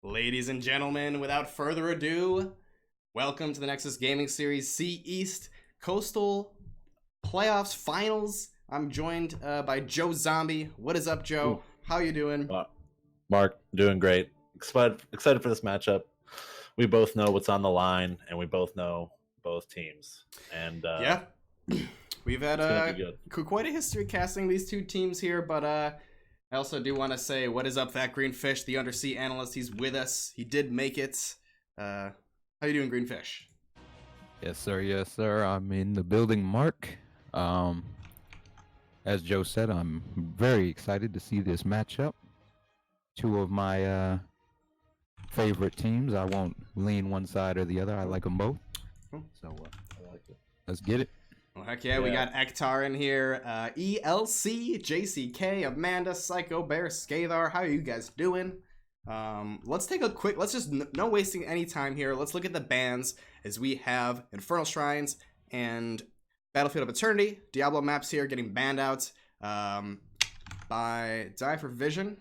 Ladies and gentlemen, without further ado, welcome to the Nexus Gaming Series C East Coastal Playoffs Finals. I'm joined by Joe Zombie. What is up, Joe? Ooh. How you doing? Mark, doing great. Excited for this matchup. We both know what's on the line, and we both know both teams. And yeah, we've had quite a history casting these two teams here, but I also do want to say, what is up, That Green Fish, the Undersea Analyst? He's with us. He did make it. How you doing, Green Fish? Yes, sir. Yes, sir. I'm in the building, Mark. As Joe said, I'm very excited to see this matchup. Two of my favorite teams. I won't lean one side or the other. I like them both. So I like it. let's get it. Well, heck yeah, we got Ektar in here, ELC, JCK, Amanda, Psycho Bear, Scathar. How are you guys doing? Let's take a quick, let's just, no wasting any time here. Let's look at the bans as we have Infernal Shrines and Battlefield of Eternity. Diablo maps here getting banned out by Die for Vision.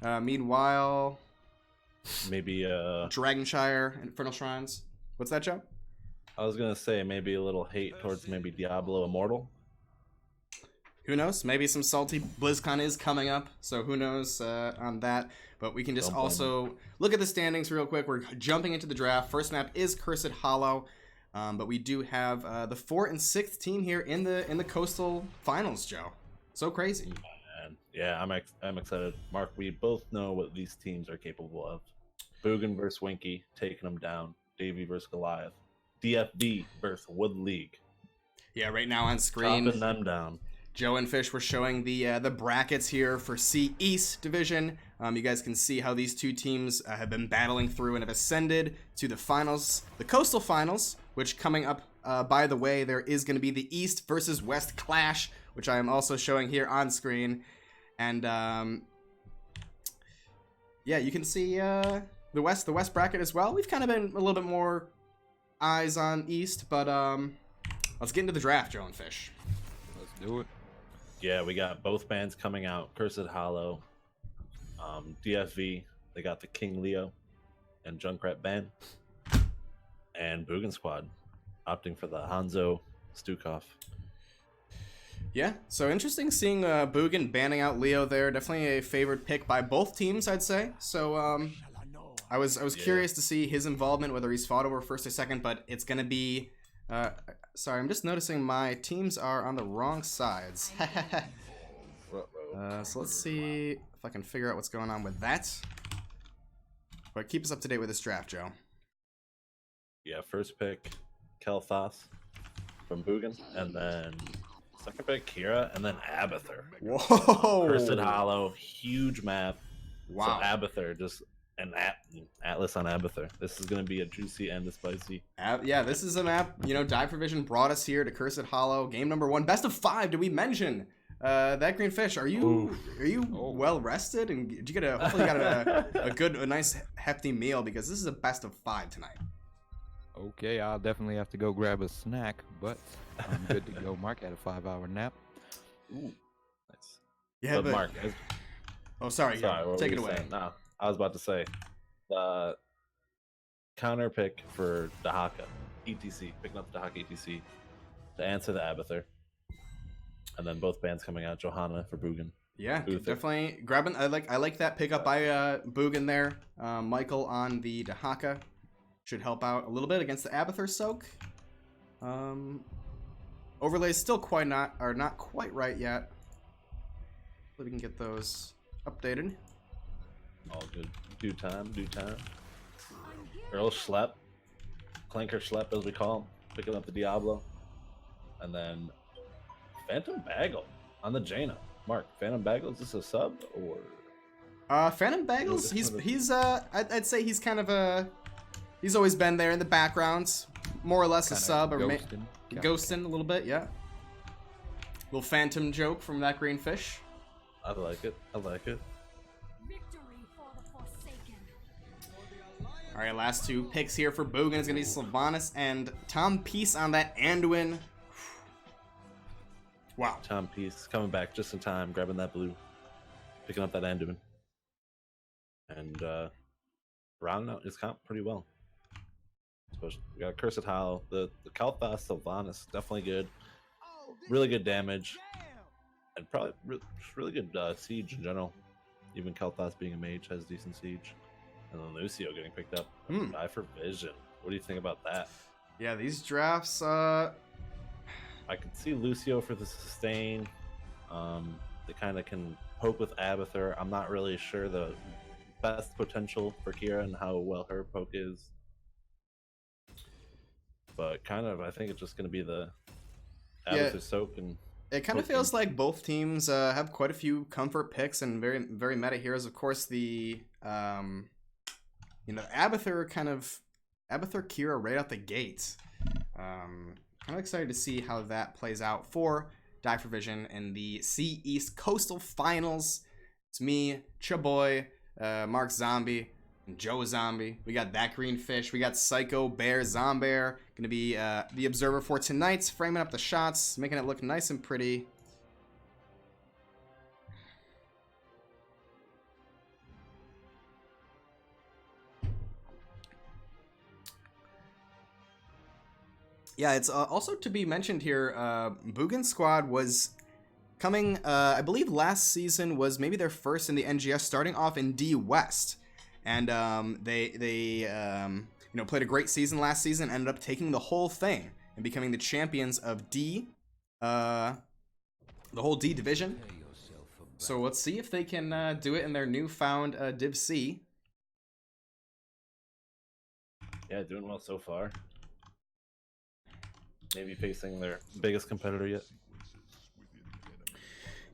Meanwhile, maybe Dragonshire, Infernal Shrines. What's that, Joe? I was gonna say maybe a little hate towards maybe Diablo Immortal. Who knows? Maybe some salty BlizzCon is coming up, so who knows on that. But we can just also look at the standings real quick. We're jumping into the draft. First map is Cursed Hollow, but we do have the 4th and 6th team here in the Coastal Finals, Joe. So crazy. And yeah, I'm excited. Mark, we both know what these teams are capable of. Boogan versus Winky, taking them down. Davey versus Goliath. DFB versus Wood League. Yeah, right now on screen, chopping them down. Joe and Fish were showing the brackets here for C East Division. You guys can see how these two teams have been battling through and have ascended to the finals, the Coastal Finals, which coming up, by the way, there is going to be the East versus West clash, which I am also showing here on screen. And yeah, you can see the West bracket as well. We've kind of been a little bit more eyes on East, but let's get into the draft, Joe and Fish. Let's do it. Yeah, we got both bands coming out. Cursed Hollow, DFV, they got the King Leo and Junkrat band, and Boogan Squad opting for the Hanzo Stukov. Yeah, so interesting seeing Boogan banning out Leo there. Definitely a favored pick by both teams, I'd say. So I was curious to see his involvement, whether he's fought over first or second, but it's gonna be. Sorry, I'm just noticing my teams are on the wrong sides. So let's see if I can figure out what's going on with that. But keep us up to date with this draft, Joe. Yeah, first pick, Kel'Thas from Boogan, and then second pick, Kira, and then Abathur. Whoa! Cursed Hollow, huge map. Wow. So Abathur, just an Atlas on Abathur. This is going to be a juicy and a spicy. Yeah, this is a map, you know, Die for Vision brought us here to Cursed Hollow. Game number 1. Best of 5, did we mention? That Green Fish, are you well rested? And did you get hopefully you got a nice hefty meal, because this is a best of 5 tonight. Okay, I'll definitely have to go grab a snack, but I'm good to go. Mark had a 5-hour nap. Ooh, nice. Yeah, but Mark, sorry, take it away. Saying? No, I was about to say the counter pick for Dahaka, ETC, picking up the Dahaka ETC to answer the Abathur. And then both bands coming out, Johanna for Boogan. Yeah, definitely grabbing. I like that pickup by Boogan there. Michael on the Dahaka should help out a little bit against the Abathur soak. Overlays still not quite right yet. Hopefully we can get those updated. All good. Due time. Earl Schlepp, Clanker Schlepp as we call him, picking up the Diablo, and then Phantom Bagel on the Jaina. Mark, Phantom Bagel, is this a sub or? Phantom Bagels, he's I'd say he's kind of he's always been there in the backgrounds, more or less a sub, or ghosting a little bit, yeah. Little Phantom joke from That Green Fish. I like it. All right, last two picks here for Boogan is gonna be Sylvanas and Tom Peace on that Anduin. Wow. Tom Peace coming back just in time, grabbing that blue, picking up that Anduin. and rounding out his comp pretty well. Especially, we got Cursed Hollow. The Kalthas Sylvanas, definitely good. Really good damage. And probably really good siege in general. Even Kalthas being a mage has decent siege. And then Lucio getting picked up. Die for Vision. What do you think about that? Yeah, these drafts, I could see Lucio for the sustain. They kind of can poke with Abathur. I'm not really sure the best potential for Kira and how well her poke is. But kind of, I think it's just going to be the Abathur soak and... It kind of feels like both teams have quite a few comfort picks and very, very meta heroes. Of course, the Abathur Kira right out the gate. Kind of excited to see how that plays out for Die for Vision in the C East Coastal Finals. It's me, Chaboy, Mark Zombie, and Joe Zombie. We got That Green Fish. We got Psycho Bear Zombear. Gonna be the observer for tonight's, framing up the shots, making it look nice and pretty. Yeah, it's also to be mentioned here, Boogan Squad was coming, I believe last season was maybe their first in the NGS, starting off in D West. And they played a great season last season, ended up taking the whole thing and becoming the champions of D, the whole D division. So let's see if they can do it in their newfound Div C. Yeah, doing well so far. Maybe facing their biggest competitor yet.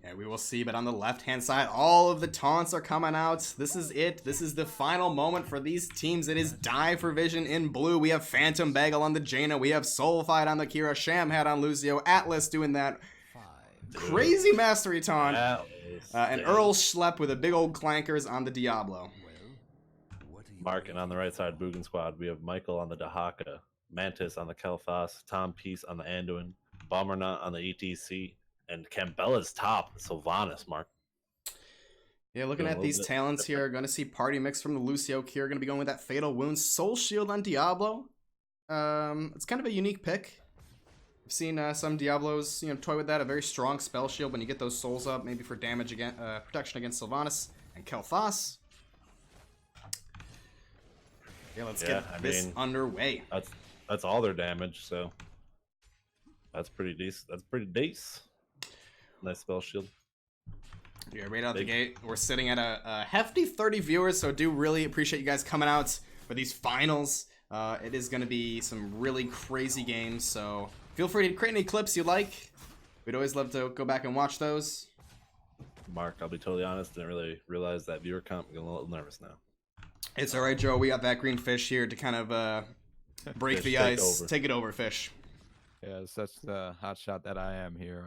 Yeah, we will see, but on the left-hand side, all of the taunts are coming out. This is it. This is the final moment for these teams. It is Die for Vision in blue. We have Phantom Bagel on the Jaina. We have Soulfight on the Kira. Shamhat on Lucio. Atlas doing that crazy mastery taunt. And Earl Schlepp with a big old clankers on the Diablo. Mark, and on the right side, Boogan Squad, we have Michael on the Dahaka, Mantis on the Kel'Thas, Tom Peace on the Anduin, Bombernaut on the ETC, and Cambella's top, Sylvanas, Mark. Yeah, looking at these talents here, going to see Party Mix from the Lucio Kira, going to be going with that Fatal Wound, Soul Shield on Diablo. It's kind of a unique pick. I've seen some Diablos, toy with that, a very strong spell shield when you get those souls up, maybe for damage against, protection against Sylvanas and Kel'Thas. Yeah, let's get this underway. That's all their damage, so that's pretty decent. That's pretty decent. Nice spell shield. Yeah, right out the gate, we're sitting at a hefty 30 viewers, so do really appreciate you guys coming out for these finals. It is going to be some really crazy games, so feel free to create any clips you like. We'd always love to go back and watch those. Mark, I'll be totally honest, didn't really realize that viewer count. I'm getting a little nervous now. It's all right, Joe. We got That Green Fish here to kind of break the ice. Take it over, Fish. Yeah, that's the hot shot that I am here.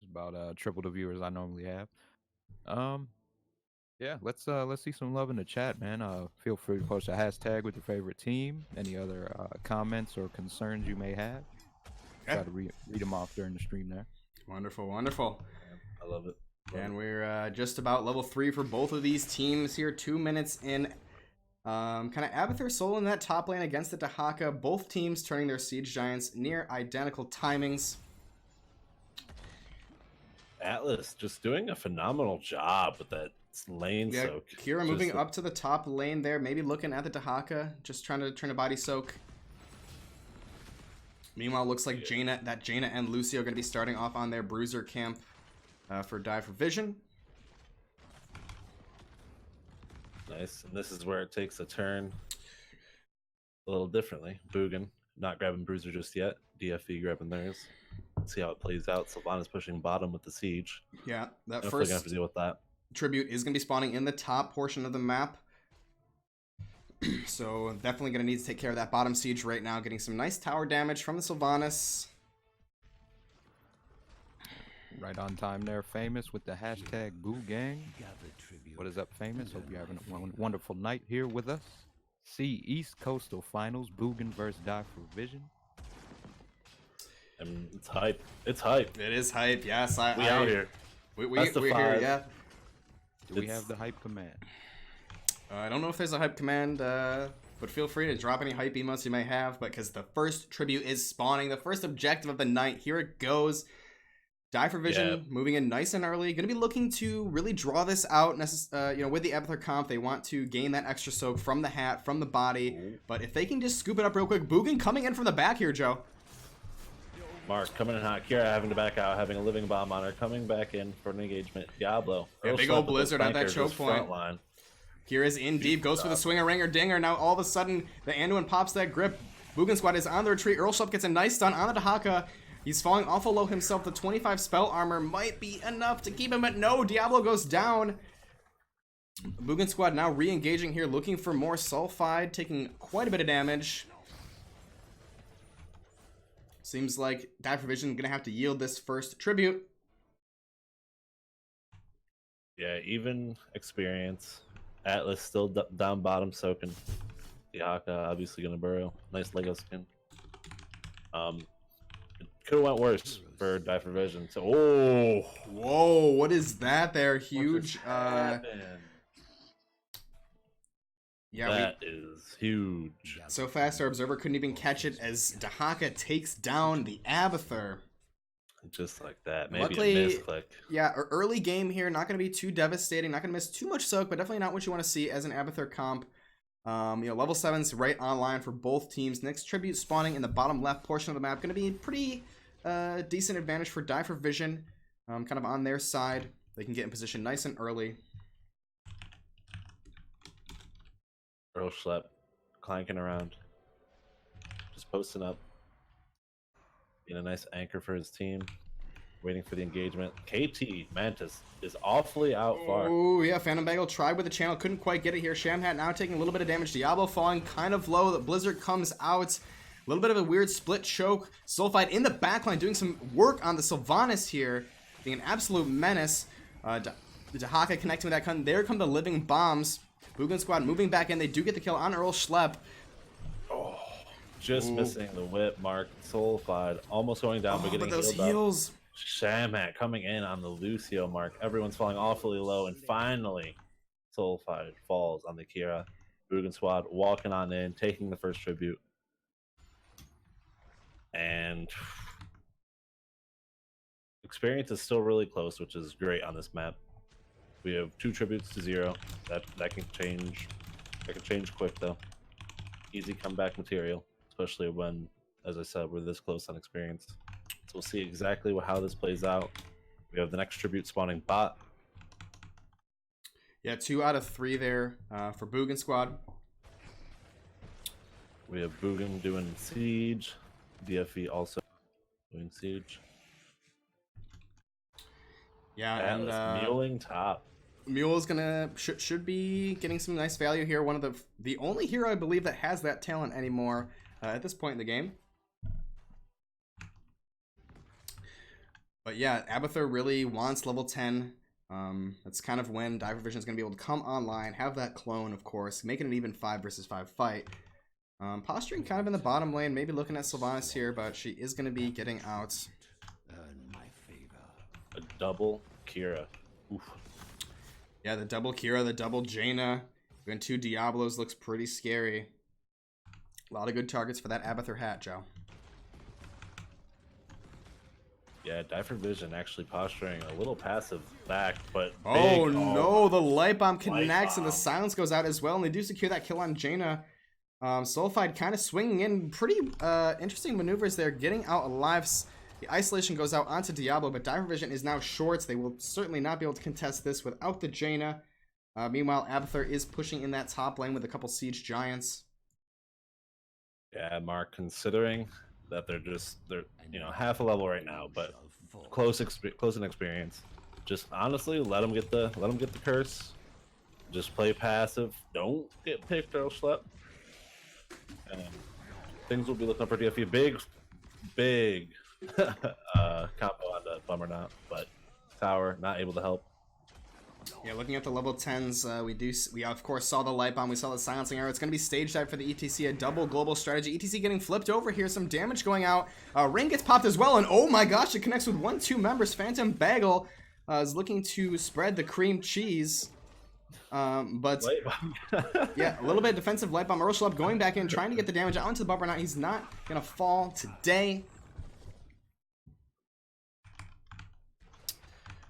It's about triple the viewers I normally have. Yeah, let's see some love in the chat, man. Feel free to post a hashtag with your favorite team. Any other comments or concerns you may have. Okay. Try to read them off during the stream there. Wonderful, wonderful. I love it. And we're just about level 3 for both of these teams here. 2 minutes in. Kind of Abathur Soul in that top lane against the Dahaka. Both teams turning their Siege Giants near identical timings. Atlas just doing a phenomenal job with that lane soak. Kira moving up to the top lane there. Maybe looking at the Dahaka. Just trying to turn a body soak. Meanwhile, looks like Jaina and Lucio are going to be starting off on their Bruiser camp for Die for Vision. Nice, and this is where it takes a turn a little differently. Boogan not grabbing Bruiser just yet. DFE grabbing theirs. Let's see how it plays out. Sylvanas pushing bottom with the siege. Yeah, that Definitely first gonna have to deal with that. tribute is going to be spawning in the top portion of the map. So definitely going to need to take care of that bottom siege right now. Getting some nice tower damage from the Sylvanas. Right on time there, Famous, with the hashtag Boogang. What is up, Famous? Hope you're having a wonderful night here with us. See East Coastal Finals, Boogan versus Die for Vision. And it's hype. It's hype. It is hype, yes. We out here. We're here, yeah. Do we have the hype command? I don't know if there's a hype command, but feel free to drop any hype emotes you may have, but because the first tribute is spawning, the first objective of the night, here it goes. Die for Vision, moving in nice and early. Going to be looking to really draw this out, you know, with the Abathur comp. They want to gain that extra soak from the hat, from the body. But if they can just scoop it up real quick. Boogan coming in from the back here, Joe. Mark coming in hot. Kira having to back out, having a living bomb on her. Coming back in for an engagement. Diablo. Yeah, big old Blizzard at that choke point. Line. Kira's in deep, goes for the swinger, ringer, dinger. Now all of a sudden, the Anduin pops that grip. Boogan squad is on the retreat. Earl Schlupp gets a nice stun on the Dahaka. He's falling awful low himself. The 25 spell armor might be enough to keep him, but no, Diablo goes down. Boogan squad now re-engaging here, looking for more sulfide, taking quite a bit of damage. Seems like Die for Vision gonna have to yield this first tribute. Yeah, even experience. Atlas still down bottom soaking. Dahaka obviously gonna burrow. Nice Lego skin. Could have went worse for Die for Vision. So, whoa, what is that there? Huge. Yeah, that is huge. So fast, our observer couldn't even catch it as Dahaka takes down the Abathur. Just like that. Maybe Luckily, a misclick. Yeah, early game here, not going to be too devastating, not going to miss too much soak, but definitely not what you want to see as an Abathur comp. You know, level 7's right online for both teams. Next tribute spawning in the bottom left portion of the map. Going to be pretty decent advantage for Die for Vision. Kind of on their side. They can get in position nice and early. Earl Schlepp clanking around. Just posting up. Being a nice anchor for his team. Waiting for the engagement. KT Mantis is awfully out far. Oh, yeah. Phantom Bagel tried with the channel. Couldn't quite get it here. Shamhat now taking a little bit of damage. Diablo falling kind of low. The Blizzard comes out. A little bit of a weird split choke. Soulfight in the backline doing some work on the Sylvanas here. Being an absolute menace. Dahaka connecting with that gun. There come the living bombs. Boogan squad moving back in. They do get the kill on Earl Schlepp. Oh, just missing the whip mark. Soulfight almost going down, but getting those healed heals. Up. Shamhat coming in on the Lucio mark. Everyone's falling awfully low, and finally, Soulfight falls on the Kira. Boogan squad walking on in, taking the first tribute. And experience is still really close, which is great on this map. We have 2 tributes to 0. That can change. That can change quick though. Easy comeback material, especially when, as I said, we're this close on experience. So we'll see exactly how this plays out. We have the next tribute spawning bot. Yeah, 2 out of 3 there for Boogan squad. We have Boogan doing siege. DFE also doing siege. Yeah, and muling top. Mule is gonna should be getting some nice value here. One of the only hero I believe that has that talent anymore at this point in the game. But yeah, Abathur really wants level 10. That's kind of when Die for Vision is gonna be able to come online, have that clone, of course, making an even 5 versus 5 fight. Posturing kind of in the bottom lane, maybe looking at Sylvanas here, but she is gonna be getting out. A double Kira. Oof. Yeah, the double Kira, the double Jaina, even 2 Diablos looks pretty scary. A lot of good targets for that Abathur hat, Joe. Yeah, Die for Vision actually posturing a little passive back, but oh big, no, the light bomb connects and the silence goes out as well, and they do secure that kill on Jaina. Soulfight kind of swinging in, pretty interesting maneuvers there, getting out alive. The isolation goes out onto Diablo, but Die for Vision is now short. So they will certainly not be able to contest this without the Jaina. Meanwhile, Abathur is pushing in that top lane with a couple siege giants. Yeah, Mark, considering that they're you know, half a level right now, but close in experience. Just honestly, let them get the curse. Just play passive. Don't get picked, Earl Schlepp. And things will be looking up for DFE. Big combo on the bummer not, but tower not able to help. Yeah, looking at the level 10s, we of course saw the light bomb, we saw the silencing arrow. It's going to be stage dive for the ETC, a double global strategy. ETC getting flipped over here, some damage going out. Ring gets popped as well, and oh my gosh, it connects with 1-2 members. Phantom Bagel is looking to spread the cream cheese. But Light bomb. yeah, a little bit of defensive light bomb. Earl Schlub going back in, trying to get the damage onto the bumper. Now he's not gonna fall today.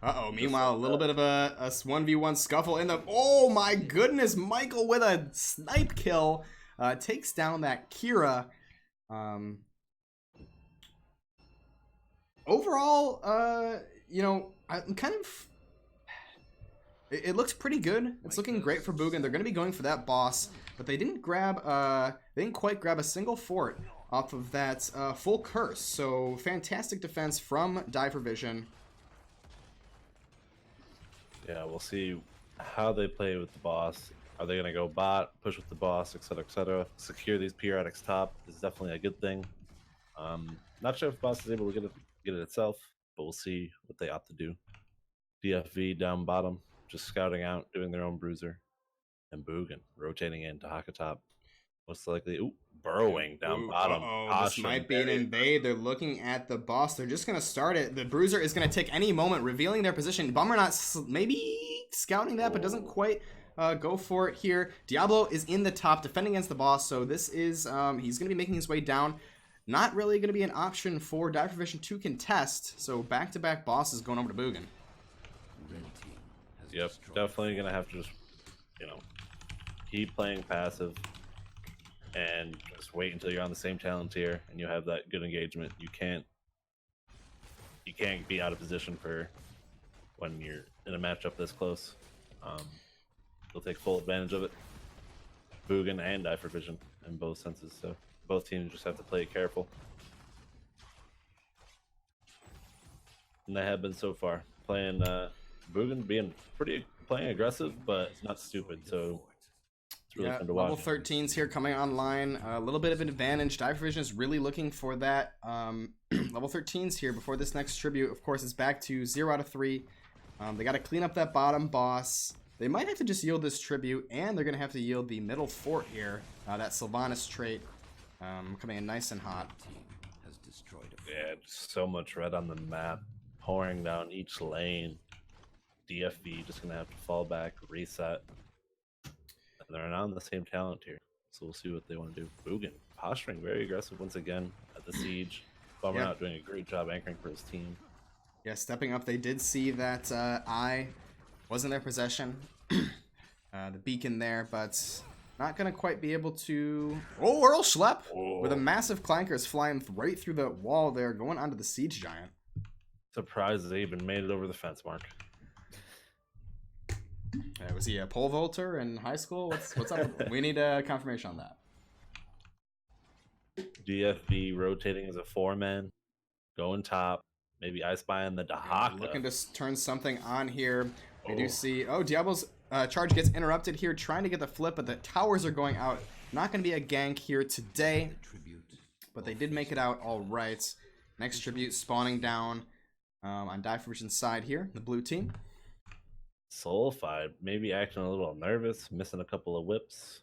Uh-oh, meanwhile, a little bit of a 1v1 scuffle in the... Oh my goodness, Michael with a snipe kill takes down that Kira. Overall, you know, I'm kind of... It looks pretty good. It's looking great for Boogan. They're going to be going for that boss, but they didn't quite grab a single fort off of that full curse. So fantastic defense from Diver Vision. Yeah, we'll see how they play with the boss. Are they going to go bot, push with the boss, etc., etc.? Secure these periodics top is definitely a good thing. Not sure if boss is able to get it itself, but we'll see what they opt to do. DFV down bottom, just scouting out, doing their own bruiser. And Boogan rotating into Hakatop. Most likely, burrowing down bottom. This might be an invade. They're looking at the boss. They're just going to start it. The bruiser is going to take any moment, revealing their position. Bomber not maybe scouting that, but doesn't quite go for it here. Diablo is in the top, defending against the boss. So this is, he's going to be making his way down. Not really going to be an option for Diver Vision to contest. So back-to-back bosses going over to Boogan. Yep, definitely going to have to just, you know, keep playing passive. And just wait until you're on the same talent tier and you have that good engagement. You can't be out of position for when you're in a matchup this close. They'll take full advantage of it. Boogan and Diver Vision in both senses, so both teams just have to play it careful. And they have been so far. Playing Boogan playing aggressive, but not stupid, so it's really fun to watch. Level 13s here coming online. A little bit of an advantage. Diver Vision is really looking for that level 13s here before this next tribute. Of course, it's back to 0 out of 3. They got to clean up that bottom boss. They might have to just yield this tribute, and they're going to have to yield the middle fort here. That Sylvanas trait coming in nice and hot. Yeah, so much red on the map, pouring down each lane. DFV just going to have to fall back, reset. And they're not on the same talent here, so we'll see what they want to do. Boogan posturing very aggressive once again at the siege. Bummer not doing a great job anchoring for his team. Yeah, stepping up. They did see that eye was in their possession. The beacon there, but not going to quite be able to... Oh, Earl Schlep with a massive clankers flying right through the wall there, going onto the siege giant. Surprised they even made it over the fence, Mark. Was he a pole vaulter in high school? What's up? We need a confirmation on that. DFB rotating as a 4-man, going top. Maybe I spy on the Dahaka. Looking to turn something on here. We do see... Oh, Diablo's charge gets interrupted here, trying to get the flip, but the towers are going out. Not going to be a gank here today, but they did make it out all right. Next tribute spawning down on Diver Vision's side here, the blue team. Sulfide, maybe acting a little nervous, missing a couple of whips.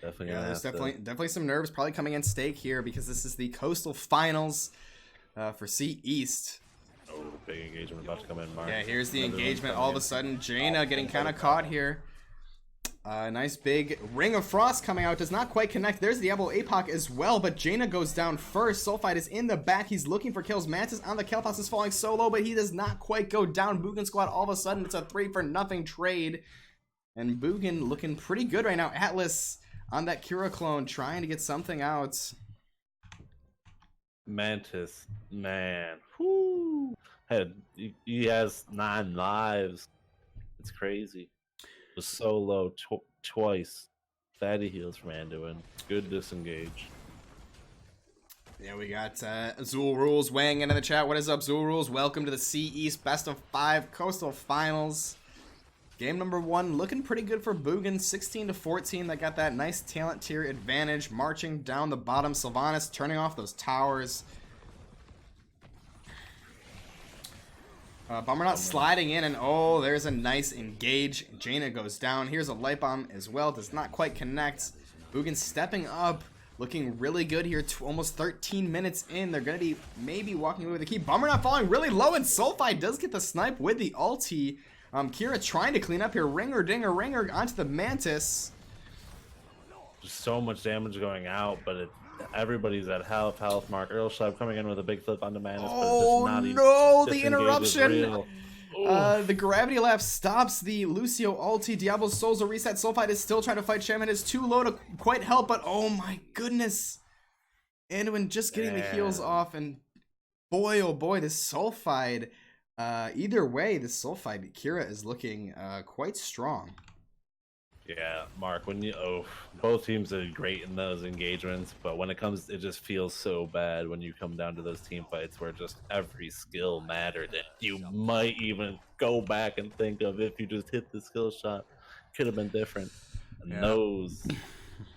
There's definitely some nerves probably coming in stake here because this is the Coastal Finals for C East. Oh, big engagement about to come in, Mark. Yeah, here's the engagement. All of a sudden, Jaina getting kind of caught here. Nice big Ring of Frost coming out. Does not quite connect. There's Diablo APOC as well, but Jaina goes down first. Sulfide is in the back. He's looking for kills. Mantis on the Kel'Thas is falling solo, but he does not quite go down. Boogan squad, all of a sudden, it's a 3-for-0 trade. And Boogan looking pretty good right now. Atlas on that Kira clone, trying to get something out. Mantis, man. Whoo. He has 9 lives. It's crazy. Was so low twice. Fatty heals from Anduin. Good disengage. Yeah, we got Zool Rules weighing in the chat. What is up, Zool Rules? Welcome to the C East Best of 5 Coastal Finals. Game number 1 looking pretty good for Boogan. 16-14. They got that nice talent tier advantage. Marching down the bottom. Sylvanas turning off those towers. Bomber not sliding in, and oh, there's a nice engage. Jaina goes down. Here's a light bomb as well. Does not quite connect. Boogan stepping up looking really good here. Almost 13 minutes in. They're going to be maybe walking away with the key. Bummer not falling really low, and Sulfide does get the snipe with the ulti. Kira trying to clean up here. Ringer, dinger, ringer onto the Mantis. Just so much damage going out, but everybody's at health mark. Earl Schleb coming in with a big flip onto Mantis. Oh, but it's just not no, the disengage is interruption. real. The gravity lap stops the Lucio ulti. Diablo's souls will reset. Sulfide is still trying to fight Shaman. Is too low to quite help, but oh my goodness. Anduin just getting the heals off, and boy, oh boy, this Sulfide. Either way, this Sulfide Kira is looking quite strong. Yeah, Mark, when both teams are great in those engagements, but when it comes, it just feels so bad when you come down to those team fights where just every skill mattered, and you might even go back and think of if you just hit the skill shot, could have been different. And those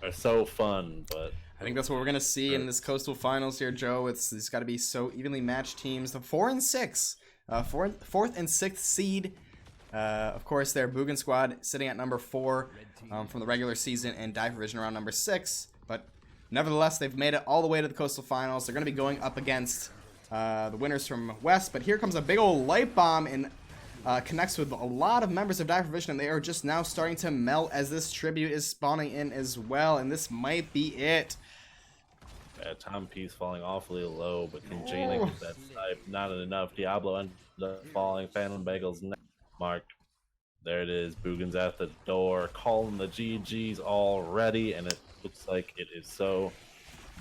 are so fun, but I think that's what we're gonna see in this Coastal Finals here, Joe. It's got to be so evenly matched teams. The 4 and 6, fourth and sixth seed. Of course, their Boogan squad sitting at number 4 from the regular season, and Divervision around number 6. But nevertheless, they've made it all the way to the Coastal Finals. They're going to be going up against the winners from West. But here comes a big old light bomb and connects with a lot of members of Divervision, and they are just now starting to melt as this tribute is spawning in as well. And this might be it. Yeah, Timepiece falling awfully low, but can Jaina get that snipe? Not enough. Diablo ends up falling. Phantom Bagels next. Mark, there it is. Boogan's at the door, calling the GGs already, and it looks like it is so.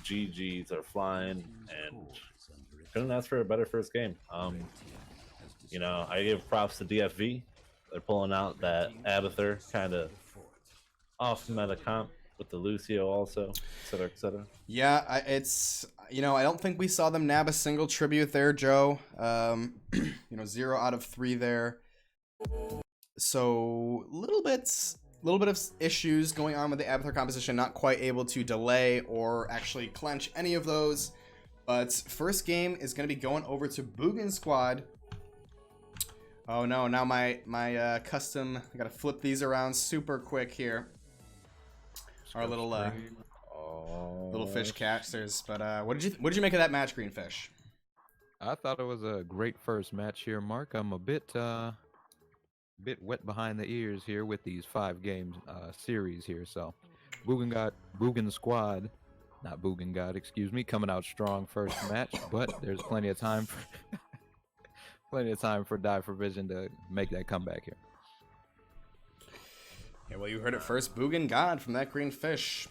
GGs are flying, and couldn't ask for a better first game. You know, I give props to DFV. They're pulling out that Abathur kind of off meta comp with the Lucio also, et cetera, et cetera. Yeah, it's, you know, I don't think we saw them nab a single tribute there, Joe. You know, 0 out of 3 there. So little bit of issues going on with the Abathur composition, not quite able to delay or actually clench any of those. But first game is going to be going over to Boogan squad. Oh no, now my custom, I gotta flip these around super quick here. Our little fish casters. But what did you make of that match, Greenfish? I thought it was a great first match here, Mark. I'm a bit wet behind the ears here with these 5 games series here. So Boogan squad, not Boogan God, excuse me, coming out strong first match, but there's plenty of time for Divervision to make that comeback here. Yeah, well, you heard it first. Boogan God from that green fish.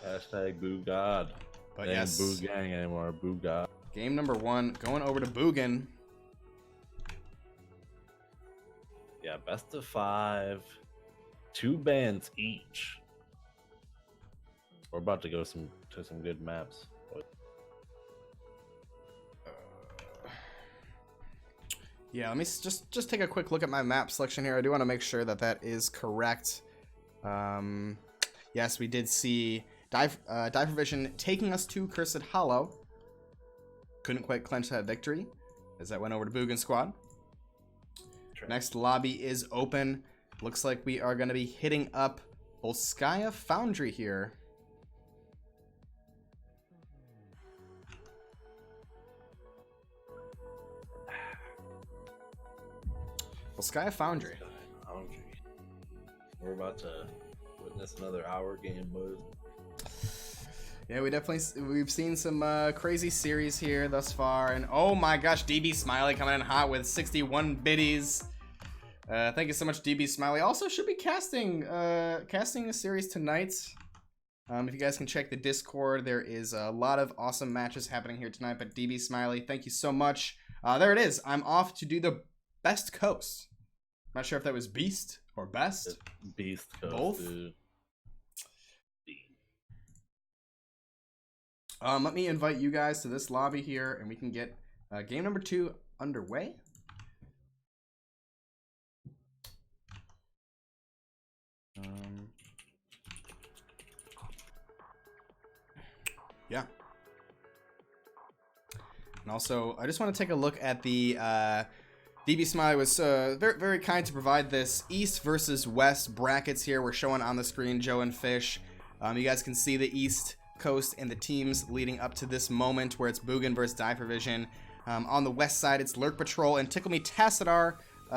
Hashtag Boo God. But they yes, ain't Boo Gang anymore. Boo God. Game number 1 going over to Boogan. Yeah, best of 5, 2 bands each. We're about to go to some good maps. Yeah, let me just take a quick look at my map selection here. I do want to make sure that that is correct. Yes, we did see Divervision taking us to Cursed Hollow. Couldn't quite clench that victory as that went over to Boogan squad. Next lobby is open. Looks like we are going to be hitting up Volskaya Foundry here. Volskaya Foundry. We're about to witness another hour game mode. Yeah, we've seen some crazy series here thus far, and oh my gosh, DB Smiley coming in hot with 61 biddies. Thank you so much, DB Smiley. Also, should be casting a series tonight. If you guys can check the Discord, there is a lot of awesome matches happening here tonight. But DB Smiley, thank you so much. There it is. I'm off to do the best coast. Not sure if that was Beast or Best. Beast coast. Both. Dude. Let me invite you guys to this lobby here, and we can get game number 2 underway. Yeah. And also, I just want to take a look at the DB Smiley was very, very kind to provide this East versus West brackets here. We're showing on the screen Joe and Fish. You guys can see the East Coast and the teams leading up to this moment where it's Boogan versus Divervision. On the west side, it's Lurk Patrol and Tickle Me Tassadar,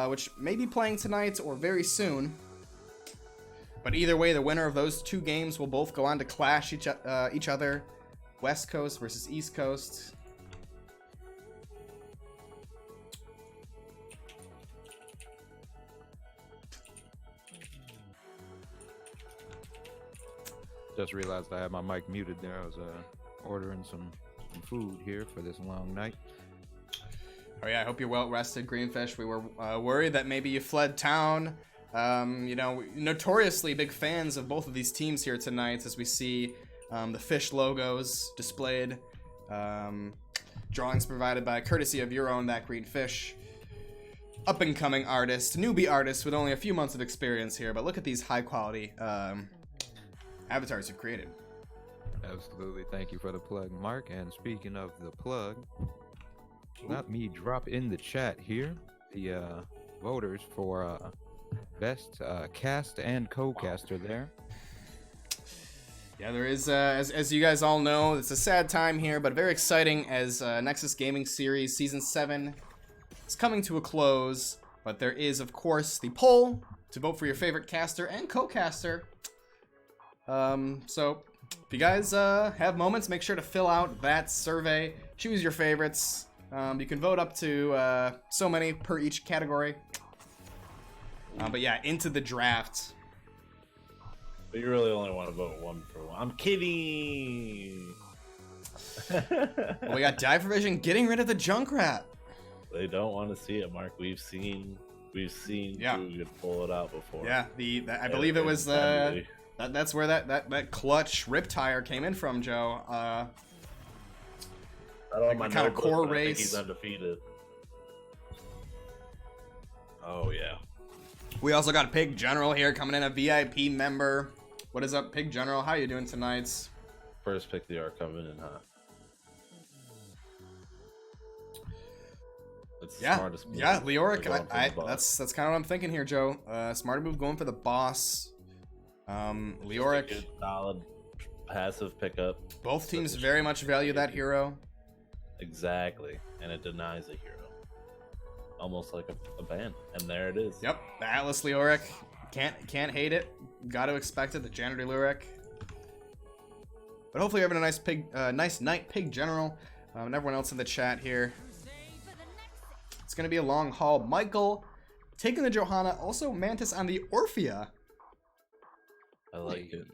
which may be playing tonight or very soon. But either way, the winner of those two games will both go on to clash each other. West Coast versus East Coast. Just realized I had my mic muted there. I was ordering some food here for this long night. Oh yeah, I hope you're well rested, Greenfish. We were worried that maybe you fled town. You know, notoriously big fans of both of these teams here tonight, as we see the fish logos displayed. Drawings provided by courtesy of your own That Green Fish. Up and coming artist, newbie artist with only a few months of experience here, but look at these high quality avatars you've created. Absolutely. Thank you for the plug, Mark. And speaking of the plug, let me drop in the chat here the voters for best cast and co-caster there. Yeah, there is, as you guys all know, it's a sad time here, but very exciting as Nexus Gaming Series Season 7 is coming to a close. But there is, of course, the poll to vote for your favorite caster and co-caster. So, if you guys have moments, make sure to fill out that survey. Choose your favorites. You can vote up to so many per each category. But yeah, into the draft. But you really only want to vote one for one. I'm kidding. Well, we got Divervision getting rid of the Junkrat. They don't want to see it, Mark. We've seen Yeah. Boogan pull it out before. Yeah, I believe it was that's where that clutch rip tire came in from, Joe. I don't kind of core I think race. he's undefeated. Oh yeah. We also got Pig General here coming in, a VIP member. What is up, Pig General? How you doing tonight? First pick the Arc Covenant, huh? That's the smartest move. Yeah, They're Leoric. going for the boss. That's kind of what I'm thinking here, Joe. Smarter move going for the boss. Leoric. Just a good, solid passive pickup. Both teams very much value that hero. Exactly, and it denies a hero. Almost like a ban, and there it is. Yep, the Atlas Leoric. Can't hate it. Got to expect it. The Janitor Leoric. But hopefully you're having a nice night, Pig General, and everyone else in the chat here. It's gonna be a long haul. Michael taking the Johanna, also Mantis on the Orphea. I like it.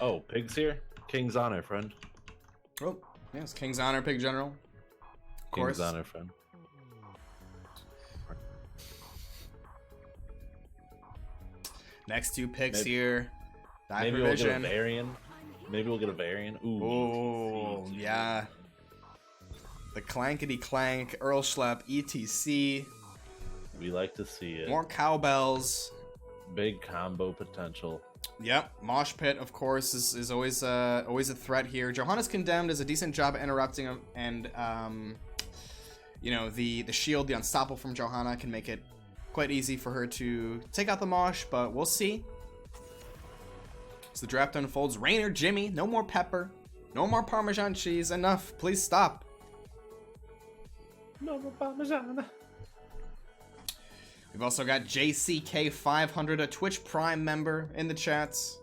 Oh, Pig's here. King's honor, friend. Oh, yes, King's Honor, Pig General. Of course. King's honor, friend. Next two picks here. Maybe we'll get a Divervision. Varian. Maybe we'll get a Varian. Ooh. Oh, yeah. The clankety clank, Earl Schlepp, ETC. We like to see it. More cowbells. Big combo potential. Yep, Mosh Pit, of course, is always a threat here. Johanna's Condemned does a decent job at interrupting him, and you know, the shield, the Unstoppable from Johanna can make it quite easy for her to take out the Mosh, but we'll see. As the draft unfolds, Rainer, Jimmy, no more pepper, no more Parmesan cheese, enough, please stop. No more Parmesan. We've also got JCK500, a Twitch Prime member, in the chats.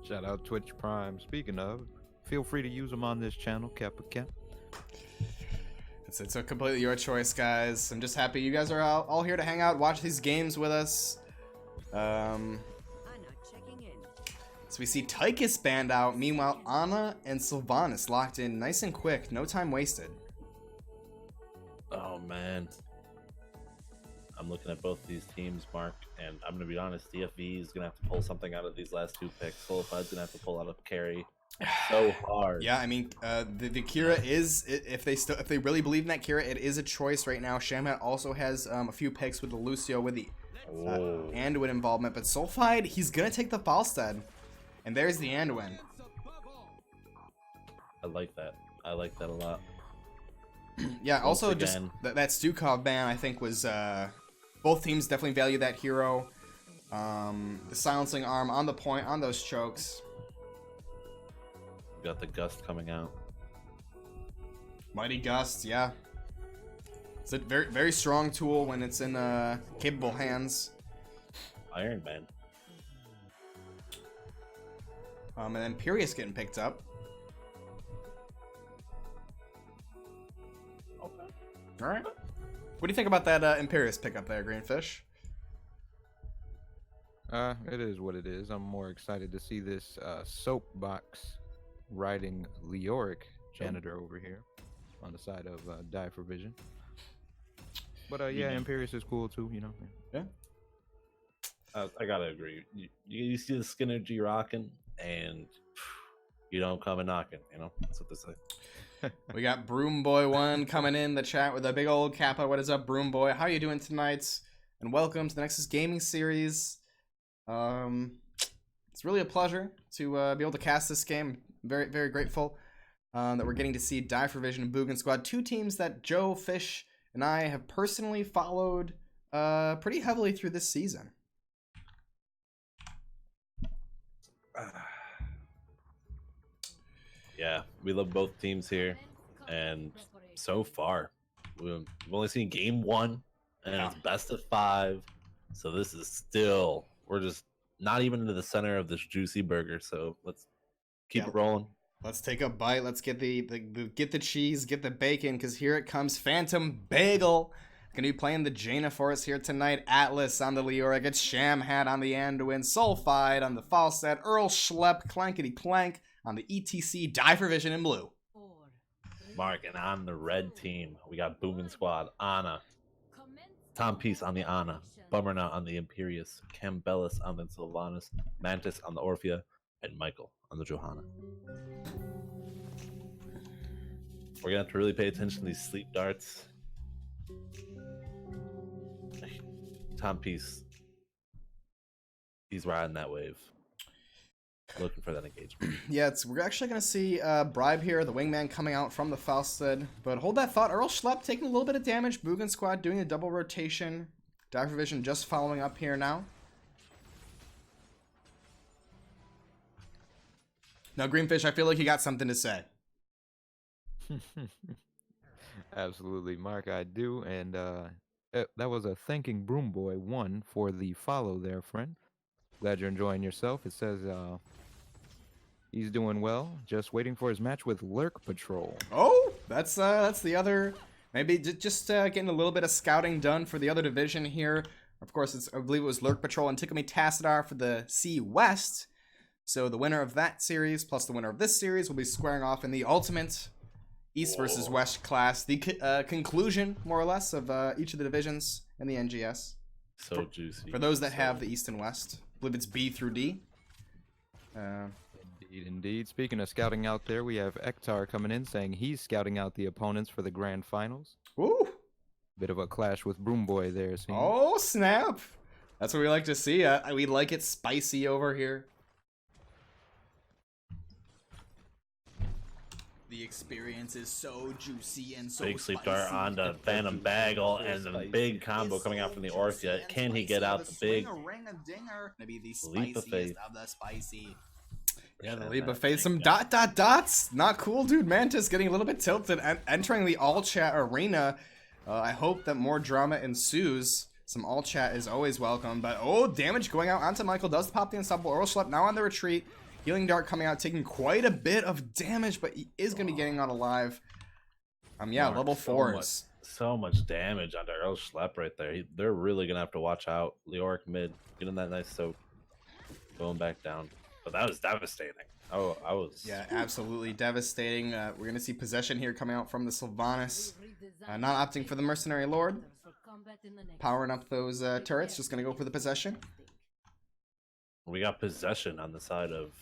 Shout out Twitch Prime. Speaking of, feel free to use them on this channel, Kappa Cap. It's a completely your choice, guys. I'm just happy you guys are all here to hang out, watch these games with us. So we see Tychus banned out. Meanwhile, Ana and Sylvanas locked in nice and quick. No time wasted. Oh man, I'm looking at both these teams, Mark, and I'm gonna be honest. DFV is gonna have to pull something out of these last two picks. Solidified's gonna have to pull out a carry so hard. Yeah, I mean, the Kira is, if they really believe in that Kira, it is a choice right now. Shamhat also has a few picks with the Lucio with the Anduin involvement, but Sulfide, he's gonna take the Falstead, and there's the Anduin. I like that. I like that a lot. Yeah, also Once just again. that Stukov ban, I think, was both teams definitely value that hero. The silencing arm on the point on those chokes. Got the gust coming out. Mighty Gust, yeah. It's a very, very strong tool when it's in capable hands. Iron Man. And then Imperius getting picked up. Okay. All right. What do you think about that Imperius pickup there, Greenfish? It is what it is. I'm more excited to see this soapbox riding Leoric janitor over here on the side of Die for Vision. But yeah, Imperius is cool too, you know. Yeah. I gotta agree. You see the Skinnergy rocking, and you don't come a knocking. You know, that's what they say. We got Broom Boy 1 coming in the chat with a big old kappa. What is up, Broom Boy? How are you doing tonight? And welcome to the Nexus Gaming Series. It's really a pleasure to be able to cast this game. Very, very grateful that we're getting to see Die for Vision and Boogan Squad, two teams that Joe, Fish, and I have personally followed pretty heavily through this season. Yeah, we love both teams here, and so far, we've only seen game 1, and it's best of 5. So this is still, we're just not even into the center of this juicy burger. So let's keep it rolling. Let's take a bite. Let's get get the cheese, get the bacon, because here it comes. Phantom Bagel gonna be playing the Jaina for us here tonight. Atlas on the Leoric, it's Shamhat on the Anduin, Sulfide on the Falstad, Earl Schlepp, Clankety Clank on the ETC, Die for Vision in blue. Mark, and on the red team, we got Boogan Squad, Ana, Tom Peace on the Ana, Bummerna on the Imperius, Cambellus on the Sylvanas, Mantis on the Orphea, and Michael on the Johanna. We're gonna have to really pay attention to these sleep darts. Tom Peace, he's riding that wave. Looking for that engagement. Yeah, we're actually going to see Bribe here, the wingman coming out from the Falstad. But hold that thought, Earl Schlepp taking a little bit of damage. Boogan Squad doing a double rotation. Die for Vision just following up here now. Now, Greenfish, I feel like you got something to say. Absolutely, Mark, I do. And that was a thanking Broom Boy 1 for the follow there, friend. Glad you're enjoying yourself. It says he's doing well, just waiting for his match with Lurk Patrol. Oh, that's the other. Maybe just getting a little bit of scouting done for the other division here. Of course, I believe it was Lurk Patrol and Tikumi Tassadar for the C West. So the winner of that series plus the winner of this series will be squaring off in the ultimate East versus West class. The conclusion, more or less, of each of the divisions in the NGS. So juicy. For those that have the East and West. I believe it's B through D. Indeed. Speaking of scouting out there, we have Ektar coming in saying he's scouting out the opponents for the grand finals. Woo! Bit of a clash with Broom Boy there. Seems. Oh, snap! That's what we like to see. We like it spicy over here. The experience is so juicy and so big sleep spicy. dart on the Phantom Bagel, and the big combo coming out from the Orphea. Can he get out the big Maybe the leap of faith? Of the spicy. Yeah, the leap of faith. Some dots. Not cool, dude. Mantis getting a little bit tilted and entering the all chat arena. I hope that more drama ensues. Some all chat is always welcome. But oh, damage going out onto Michael. Does pop the unstoppable Earl Schlepp now on the retreat. Healing Dart coming out, taking quite a bit of damage, but he is going to be getting out alive. Yeah, Mark, level 4s. So much damage onto Earl Schlepp right there. They're really going to have to watch out. Leoric mid, getting that nice soak. Going back down. But that was devastating. Oh, I was... Yeah, absolutely devastating. We're going to see possession here coming out from the Sylvanas. Not opting for the Mercenary Lord. Powering up those turrets, just going to go for the possession. We got possession on the side of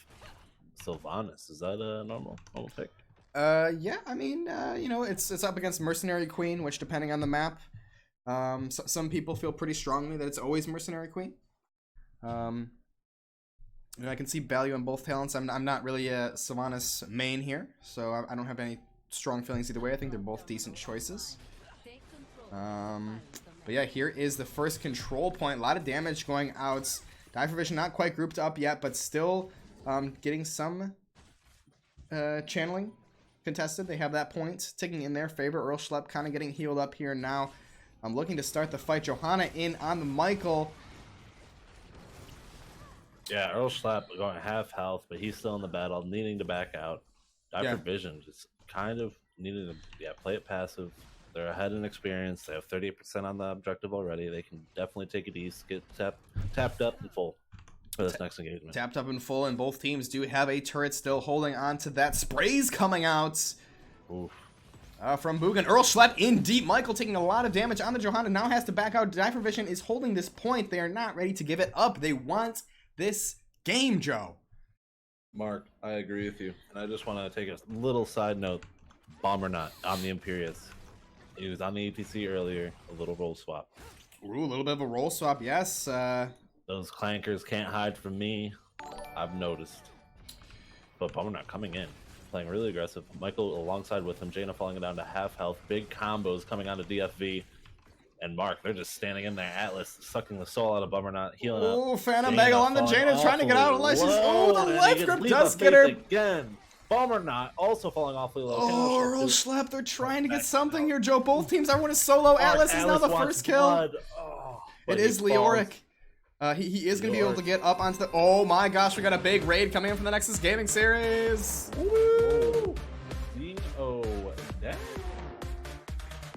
Sylvanas. Is that a normal pick? Yeah, I mean, you know, it's up against Mercenary Queen, which depending on the map, some people feel pretty strongly that it's always Mercenary Queen. And I can see value in both talents. I'm not really a Sylvanas main here, so I don't have any strong feelings either way. I think they're both decent choices. But yeah, here is the first control point. A lot of damage going out Vision not quite grouped up yet, but still getting some channeling contested. They have that point ticking in their favor. Earl Schlepp kind of getting healed up here now. I'm looking to start the fight. Johanna in on the Michael. Yeah, Earl Schlepp going half health, but he's still in the battle, needing to back out. Vision just kind of needing to play it passive. They're ahead in experience. They have 38% on the objective already. They can definitely take it east, get tapped up and full for this next engagement. Tapped up and full, and both teams do have a turret still holding on to that. Sprays coming out. Oof. From Boogan. Earl Schlepp in deep. Michael taking a lot of damage on the Johanna. Now has to back out. Vision is holding this point. They are not ready to give it up. They want this game, Joe. Mark, I agree with you. And I just want to take a little side note. Bomb or not, on the Imperius. He was on the ATC earlier. A little roll swap. Ooh, a little bit of a roll swap, yes. Those clankers can't hide from me. I've noticed. But Bomber not coming in. Playing really aggressive. Michael alongside with him. Jaina falling down to half health. Big combos coming onto DFV. And Mark, they're just standing in there. Atlas sucking the soul out of Bummer, not healing up. Oh, Phantom Bagel on the Jaina trying to get out. Alexis. Oh, the left grip does get her. Again. Bomber not also falling awfully low. Oh, Earl Schlepp, they're trying to get something here, Joe. Both teams are winning solo. Atlas is now the first kill. Oh, it is Leoric. He is going to be able to get up onto the... Oh my gosh, we got a big raid coming in from the Nexus Gaming Series. Woo!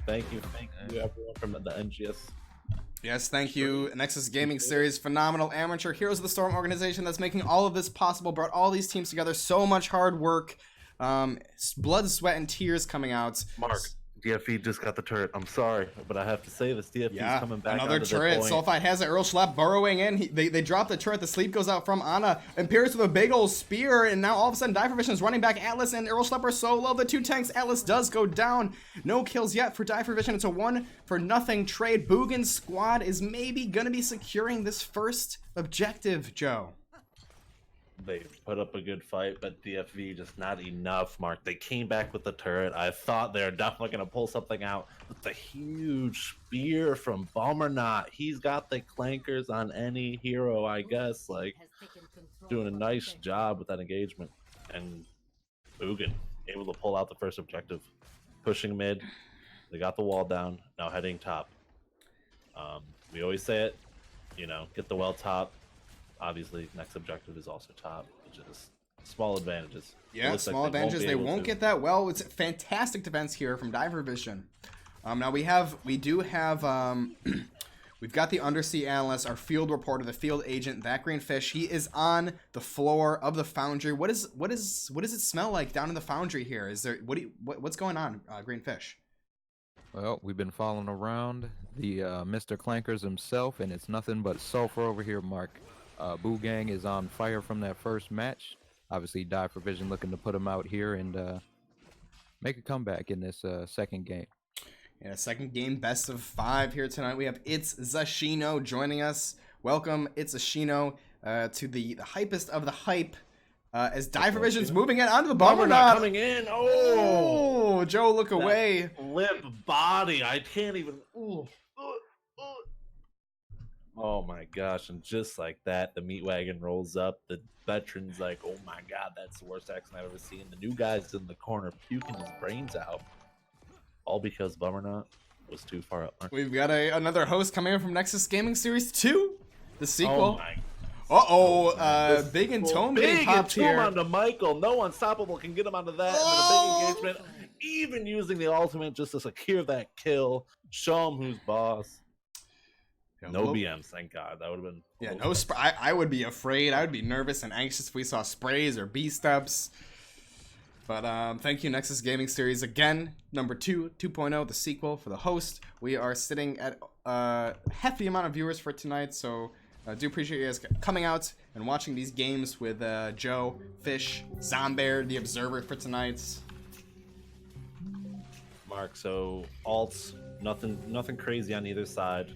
Thank you everyone from the NGS. Yes, thank you. Nexus Gaming Series, phenomenal amateur Heroes of the Storm organization that's making all of this possible, brought all these teams together, so much hard work, blood, sweat, and tears coming out. Mark, DFE just got the turret. I'm sorry, but I have to say this. DFE is coming back. Another turret. Sulfide has it. Earl Schlepp burrowing in. They drop the turret. The sleep goes out from Anna. Imperius with a big old spear, and now all of a sudden Vision is running back. Atlas and Earl Schlepp are so low. The two tanks. Atlas does go down. No kills yet for Vision. It's a 1-for-0 trade. Boogan's squad is maybe gonna be securing this first objective, Joe. They put up a good fight, but DFV just not enough, Mark. They came back with the turret. I thought they were definitely going to pull something out. But the huge spear from Bombernaut. He's got the clankers on any hero, I guess. Like, doing a nice job with that engagement. And Boogan able to pull out the first objective. Pushing mid. They got the wall down. Now heading top. We always say it. You know, get the well top. Obviously, next objective is also top, which is small advantages. Yeah, small advantages. They won't get that well. It's fantastic defense here from Vision. Now we've got the undersea analyst, our field reporter, the field agent, that green fish. He is on the floor of the foundry. What does it smell like down in the foundry here? Is there what's going on, green fish? Well, we've been following around the Mr. Clankers himself, and it's nothing but sulfur over here, Mark. Boogang is on fire from that first match. Obviously, Vision looking to put him out here and make a comeback in this second game. Yeah, second game, best of 5 here tonight. We have It's Zashino joining us. Welcome, It's Zashino, to the hypest of the hype. As Vision's moving it onto the bomber not coming in. Oh, Joe, look away. Limp body. I can't even. Oh my gosh, and just like that, the meat wagon rolls up. The veteran's like, oh my god, that's the worst action I've ever seen. The new guy's in the corner puking his brains out. All because Bummernaut was too far up. We've got another host coming in from Nexus Gaming Series 2, the sequel. Oh my. Big and Tome getting popped here. Onto Michael. No Unstoppable can get him onto that. And then a big engagement, even using the ultimate just to secure that kill. Show him who's boss. No BMs, thank God. That would have been... Yeah, no spray. I would be afraid. I would be nervous and anxious if we saw sprays or B-steps. But thank you, Nexus Gaming Series. Again, number 2.0, the sequel for the host. We are sitting at a hefty amount of viewers for tonight, so I do appreciate you guys coming out and watching these games with Joe, Fish, Zombear, the Observer for tonight. Mark, so alts, nothing crazy on either side.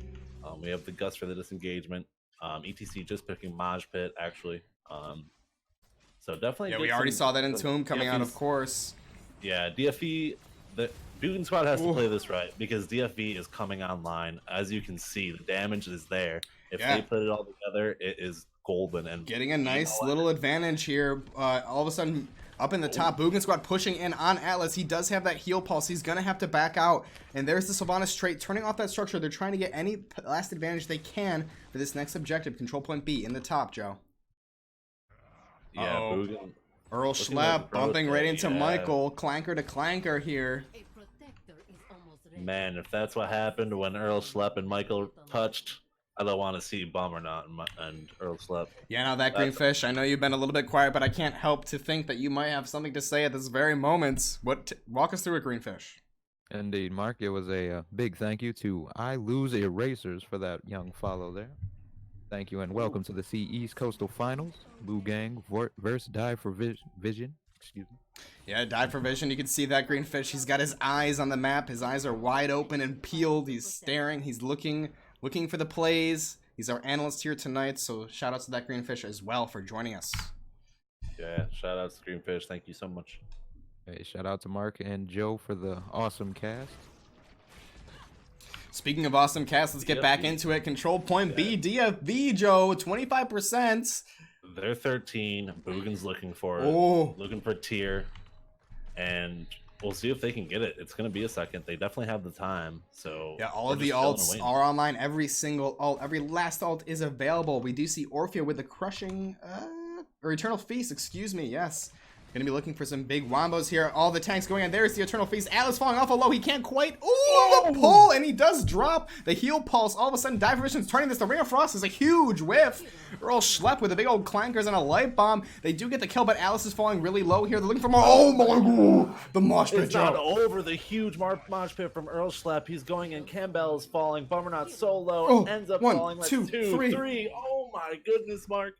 We have the Gus for the disengagement. ETC just picking Maj Pit, actually. So definitely... Yeah, we already saw that in Tomb coming out, of course. Yeah, DFE... The Boogan squad has to play this right, because DFE is coming online. As you can see, the damage is there. If Yeah. they put it all together, it is golden. And Getting a nice little advantage here. All of a sudden, up in the top, Boogan Squad pushing in on Atlas. He does have that heal pulse. He's going to have to back out. And there's the Sylvanas trait turning off that structure. They're trying to get any last advantage they can for this next objective. Control point B in the top, Joe. Yeah, Boogan. Earl Schlapp bumping right into Michael. Clanker to Clanker here. Man, if that's what happened when Earl Schlapp and Michael touched, I don't want to see Bombernaut and Earl Schlapp. Yeah, now that Greenfish, I know you've been a little bit quiet, but I can't help to think that you might have something to say at this very moment. Walk us through it, Greenfish. Indeed, Mark. It was a big thank you to I Lose Erasers for that young follow there. Thank you and welcome to the C East Coastal Finals. Boogang versus Die for Vision. Excuse me. Yeah, Die for Vision. You can see that Greenfish. He's got his eyes on the map. His eyes are wide open and peeled. He's staring. He's looking for the plays. He's our analyst here tonight, so shout out to that Greenfish as well for joining us. Yeah, shout out to Greenfish. Thank you so much. Hey, shout out to Mark and Joe for the awesome cast. Speaking of awesome cast, let's get back into it. Control point B, DFV, Joe, 25%. They're 13. Boogan's looking for it. Oh. Looking for tier. And we'll see if they can get it. It's going to be a second. They definitely have the time. So yeah, all of the alts are online. Every single alt, every last alt is available. We do see Orphea with the crushing, or Eternal Feast, excuse me, yes. Gonna be looking for some big wombos here. All the tanks going on. There's the Eternal Feast. Atlas falling off a low. He can't quite. Ooh, the pull, and he does drop the heal pulse. All of a sudden, Die for Vision's turning this. The Ring of Frost is a huge whiff. Earl Schlapp with the big old clankers and a light bomb. They do get the kill, but Atlas is falling really low here. They're looking for more. Oh my god, the mosh pit. It's not over. The huge mosh pit from Earl Schlapp. He's going in. Campbell is falling. Bummernaut so low. Ends up falling. Two, three. Oh my goodness, Mark.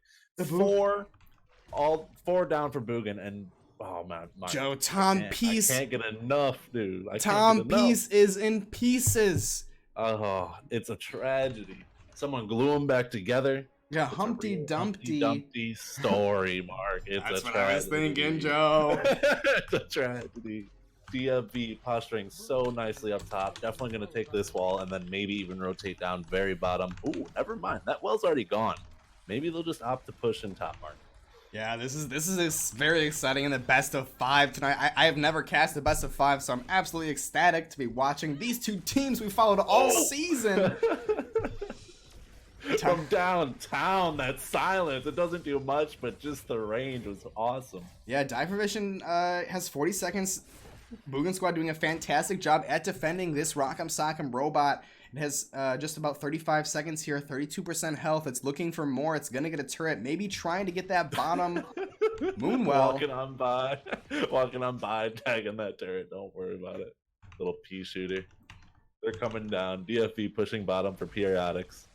All four down for Boogan, and oh man, Joe, Tom Peace. I can't get enough, dude. Tom Peace is in pieces. Oh, it's a tragedy. Someone glue them back together. Yeah, Humpty Dumpty story, Mark. It's That's a what tragedy. I was thinking, Joe. It's a tragedy. DFV posturing so nicely up top. Definitely going to take this wall and then maybe even rotate down very bottom. Ooh, never mind. That well's already gone. Maybe they'll just opt to push in top, Mark. Yeah, this is very exciting in the best of 5 tonight. I have never cast the best of 5, so I'm absolutely ecstatic to be watching these two teams we followed all season. From downtown, that silence, it doesn't do much, but just the range was awesome. Yeah, Die for Vision has 40 seconds. Boogan Squad doing a fantastic job at defending this Rock'em Sock'em robot. It has just about 35 seconds here, 32% health. It's looking for more. It's going to get a turret, maybe trying to get that bottom Moonwell. Walking on by, tagging that turret. Don't worry about it. Little pea shooter. They're coming down. DFV pushing bottom for periodics.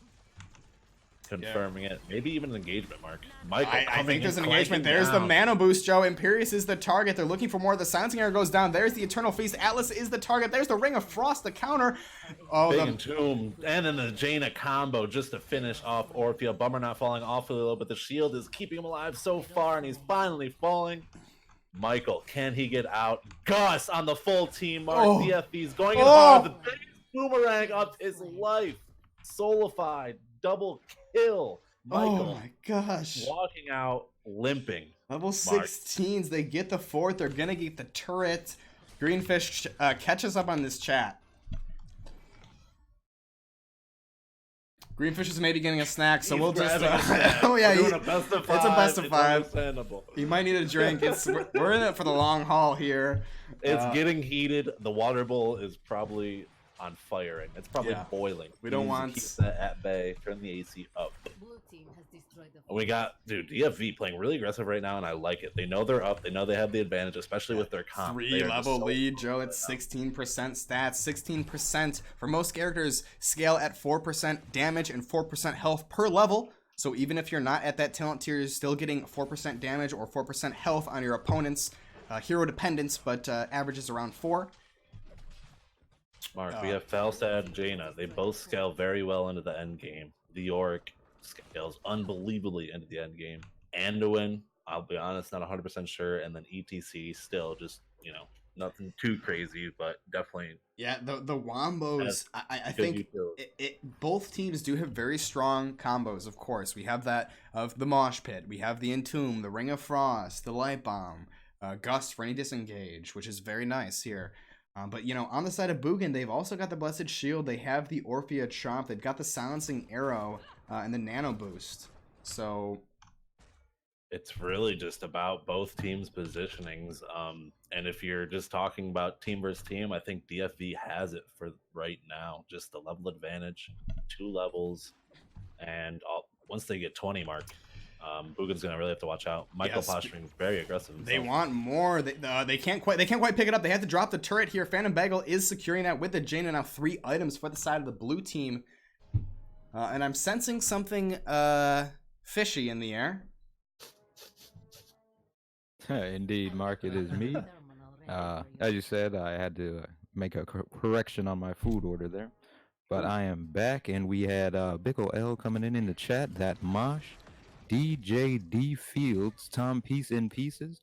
Confirming it. Maybe even an engagement, Mark. Michael, I think there's an engagement. There's the mana boost, Joe. Imperius is the target. They're looking for more. The silencing arrow goes down. There's the Eternal Feast. Atlas is the target. There's the Ring of Frost, the counter. Oh, Big Entomb. And then the Jaina combo just to finish off Orphea. Bummer not falling awfully low, but the shield is keeping him alive so far, and he's finally falling. Michael, can he get out? Gus on the full team, Mark. DFV's going in hard. The biggest boomerang of his life. Soulified. Double kill. Michael, oh my gosh. Walking out limping. Level 16s. They get the 4th. They're going to get the turret. Greenfish, catch us up on this chat. Greenfish is maybe getting a snack, so we'll just. Oh yeah, it's a best of 5. It's a best of 5. Understandable. You might need a drink. We're in it for the long haul here. It's getting heated. The water bowl is probably on fire, and it's probably boiling. We don't want to keep that at bay. Turn the AC up. We got DFV playing really aggressive right now, and I like it. They know they're up. They know they have the advantage, especially with their comp. 3-level lead, Joe. It's 16% stats. 16% for most characters scale at 4% damage and 4% health per level. So even if you're not at that talent tier, you're still getting 4% damage or 4% health on your opponent's hero dependence, but averages around 4. Mark, we have Falstad and Jaina. They both scale very well into the end game. The York scales unbelievably into the end game. Anduin, I'll be honest, not 100% sure. And then ETC still just, nothing too crazy, but definitely Yeah, the wombos. I good think utility. both teams do have very strong combos. Of course, we have that of the Mosh Pit, we have the Entomb, the Ring of Frost, the Light Bomb, Gust for any disengage, which is very nice here. But you know, on the side of Boogan, they've also got the Blessed Shield. They have the Orphea Chomp. They've got the Silencing Arrow and the Nano Boost. So It's really just about both teams' positionings. And if you're just talking about team versus team, I think DFV has it for right now. Just the level advantage, 2 levels, and once they get 20 mark, Boogan's gonna really have to watch out. Michael posturing is very aggressive himself. They want more. They can't quite pick it up. They have to drop the turret here. Phantom Bagel is securing that with the Jane, and now 3 items for the side of the blue team. And I'm sensing something fishy in the air. Indeed, Mark, it is me. As you said, I had to make a correction on my food order there. But I am back, and we had Big ol' L coming in the chat. That Mosh, DJ D Fields, Tom Peace in Pieces.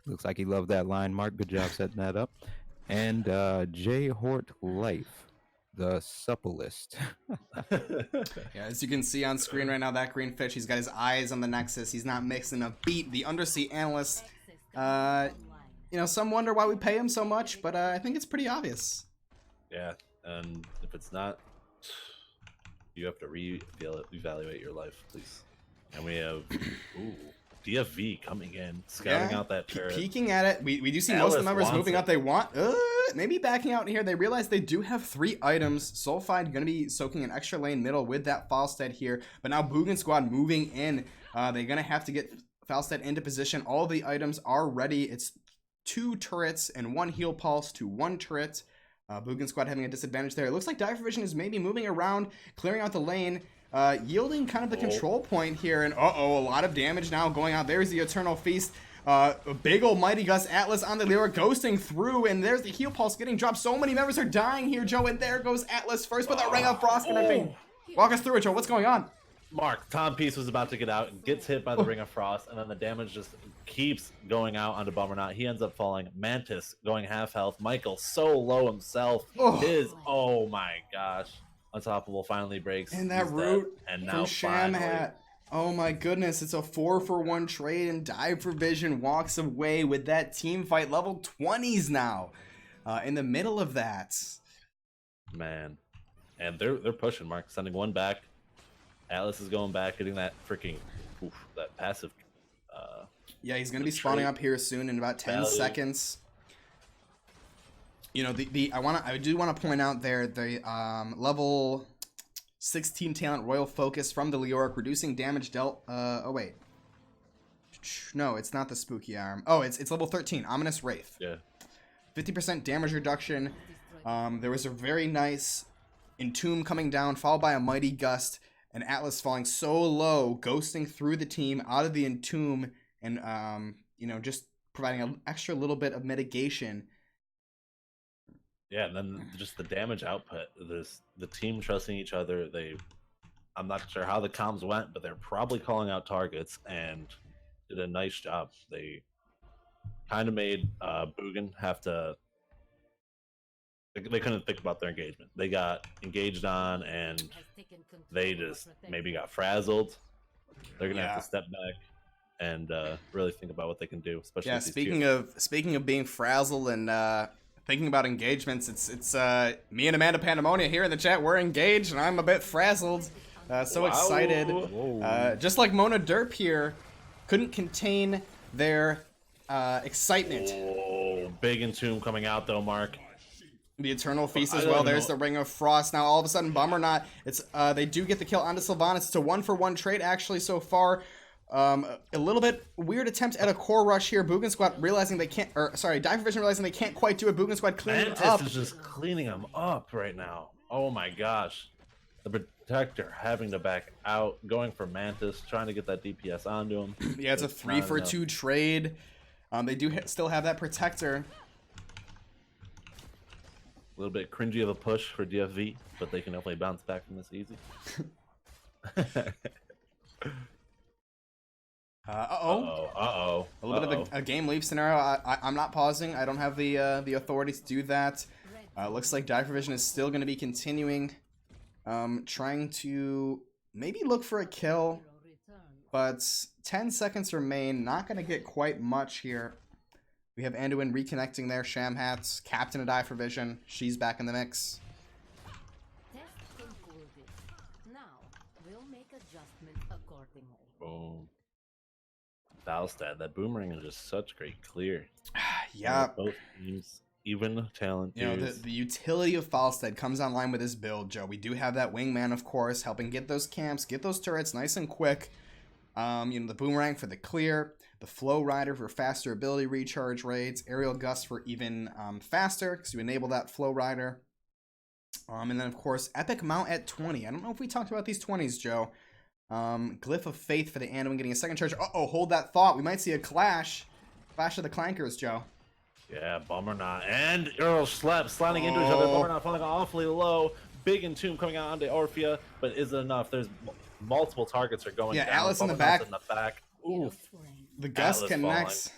Looks like he loved that line, Mark. Good job setting that up. And J Hort Life, the supplest. Yeah, as you can see on screen right now, that green fish, he's got his eyes on the Nexus. He's not mixing a beat. The Undersea Analyst, you know, some wonder why we pay him so much, but I think it's pretty obvious. Yeah, and if it's not, you have to reevaluate your life, please. And we have DFV coming in, scouting out that turret. Peeking at it. We do see most of the members moving up. They want maybe backing out here. They realize they do have 3 items. Soulfied going to be soaking an extra lane middle with that Falstead here. But now Boogan Squad moving in. They're going to have to get Falstead into position. All the items are ready. It's 2 turrets and 1 heal pulse to 1 turret. Boogan Squad having a disadvantage there. It looks like Dive Vision is maybe moving around, clearing out the lane. Yielding kind of the control point here, and a lot of damage now going out. There's the Eternal Feast. A big ol' Mighty Gust Atlas on the Lyra ghosting through, and there's the heal pulse getting dropped. So many members are dying here, Joe, and there goes Atlas first, but the Ring of Frost connecting. Walk us through it, Joe. What's going on? Mark, Tom Peace was about to get out and gets hit by the Ring of Frost, and then the damage just keeps going out onto Bummerknot. He ends up falling. Mantis going half health. Michael so low himself. Oh my gosh. Unstoppable finally breaks. And that root and from now Shamhat. Oh my goodness, it's a 4-for-1 trade, and Dive for Vision walks away with that team fight. Level 20s now. In the middle of that. Man. And they're pushing, Mark. Sending 1 back. Atlas is going back, getting that freaking that passive. Yeah, he's going to be spawning up here soon in about 10 seconds. You know, I do want to point out there the level 16 talent Royal Focus from the Leoric, reducing damage dealt. Oh wait, no, it's not the Spooky Arm. Oh, it's level 13, Ominous Wraith. Yeah, 50% damage reduction. There was a very nice Entomb coming down, followed by a Mighty Gust, and Atlas falling so low, ghosting through the team out of the Entomb, and you know, just providing an extra little bit of mitigation. Yeah, and then just the damage output. The team trusting each other. I'm not sure how the comms went, but they're probably calling out targets and did a nice job. They kind of made Boogan have to. They couldn't think about their engagement. They got engaged on, and they just maybe got frazzled. They're gonna have to step back and really think about what they can do. Especially speaking of being frazzled and thinking about engagements, it's me and Amanda Pandemonia here in the chat. We're engaged, and I'm a bit frazzled. So excited. Just like Mona Derp here, couldn't contain their excitement. Oh, big Entomb coming out though, Mark. The Eternal Feast as well. There's the Ring of Frost. Now all of a sudden, Bummerknot. It's they do get the kill onto Sylvanas. It's a 1-for-1 trade actually so far. A little bit weird attempt at a core rush here. Boogan Squad realizing they can't, or sorry, Dive Vision realizing they can't quite do it. Boogan Squad cleaning Mantis up. is just cleaning them up right now. Oh my gosh. The Protector having to back out, going for Mantis, trying to get that DPS onto him. Yeah, it's a 3-for-2 trade. They do still have that Protector. A little bit cringy of a push for DFV, but they can definitely bounce back from this easy. A little bit of a game leap scenario. I'm not pausing. I don't have the authority to do that. Looks like Dive Vision is still going to be continuing, trying to maybe look for a kill, but 10 seconds remain. Not going to get quite much here. We have Anduin reconnecting there. Sham Hats, Captain of Dive Vision. She's back in the mix. Boom. Valstad, that boomerang is just such great clear. Yeah. Both teams, even talent. You know, the utility of Falstad comes online with this build, Joe. We do have that wingman, of course, helping get those camps, get those turrets nice and quick. You know, the boomerang for the clear, the flow rider for faster ability recharge rates, aerial gust for even faster, because you enable that flow rider. And then, of course, epic mount at 20. I don't know if we talked about these 20s, Joe. Glyph of Faith for the Anduin getting a second charge. Uh-oh, hold that thought. We might see a clash. Clash of the Clankers, Joe. Yeah, Bummer Knot and Earl Schlep sliding into each other. Bummer Knot falling awfully low. Big Entomb coming out onto Orphea, but is it enough? There's multiple targets are going down. Atlas in the Bummer back. Knot's in the back. Oof. The Gust Atlas connects. falling.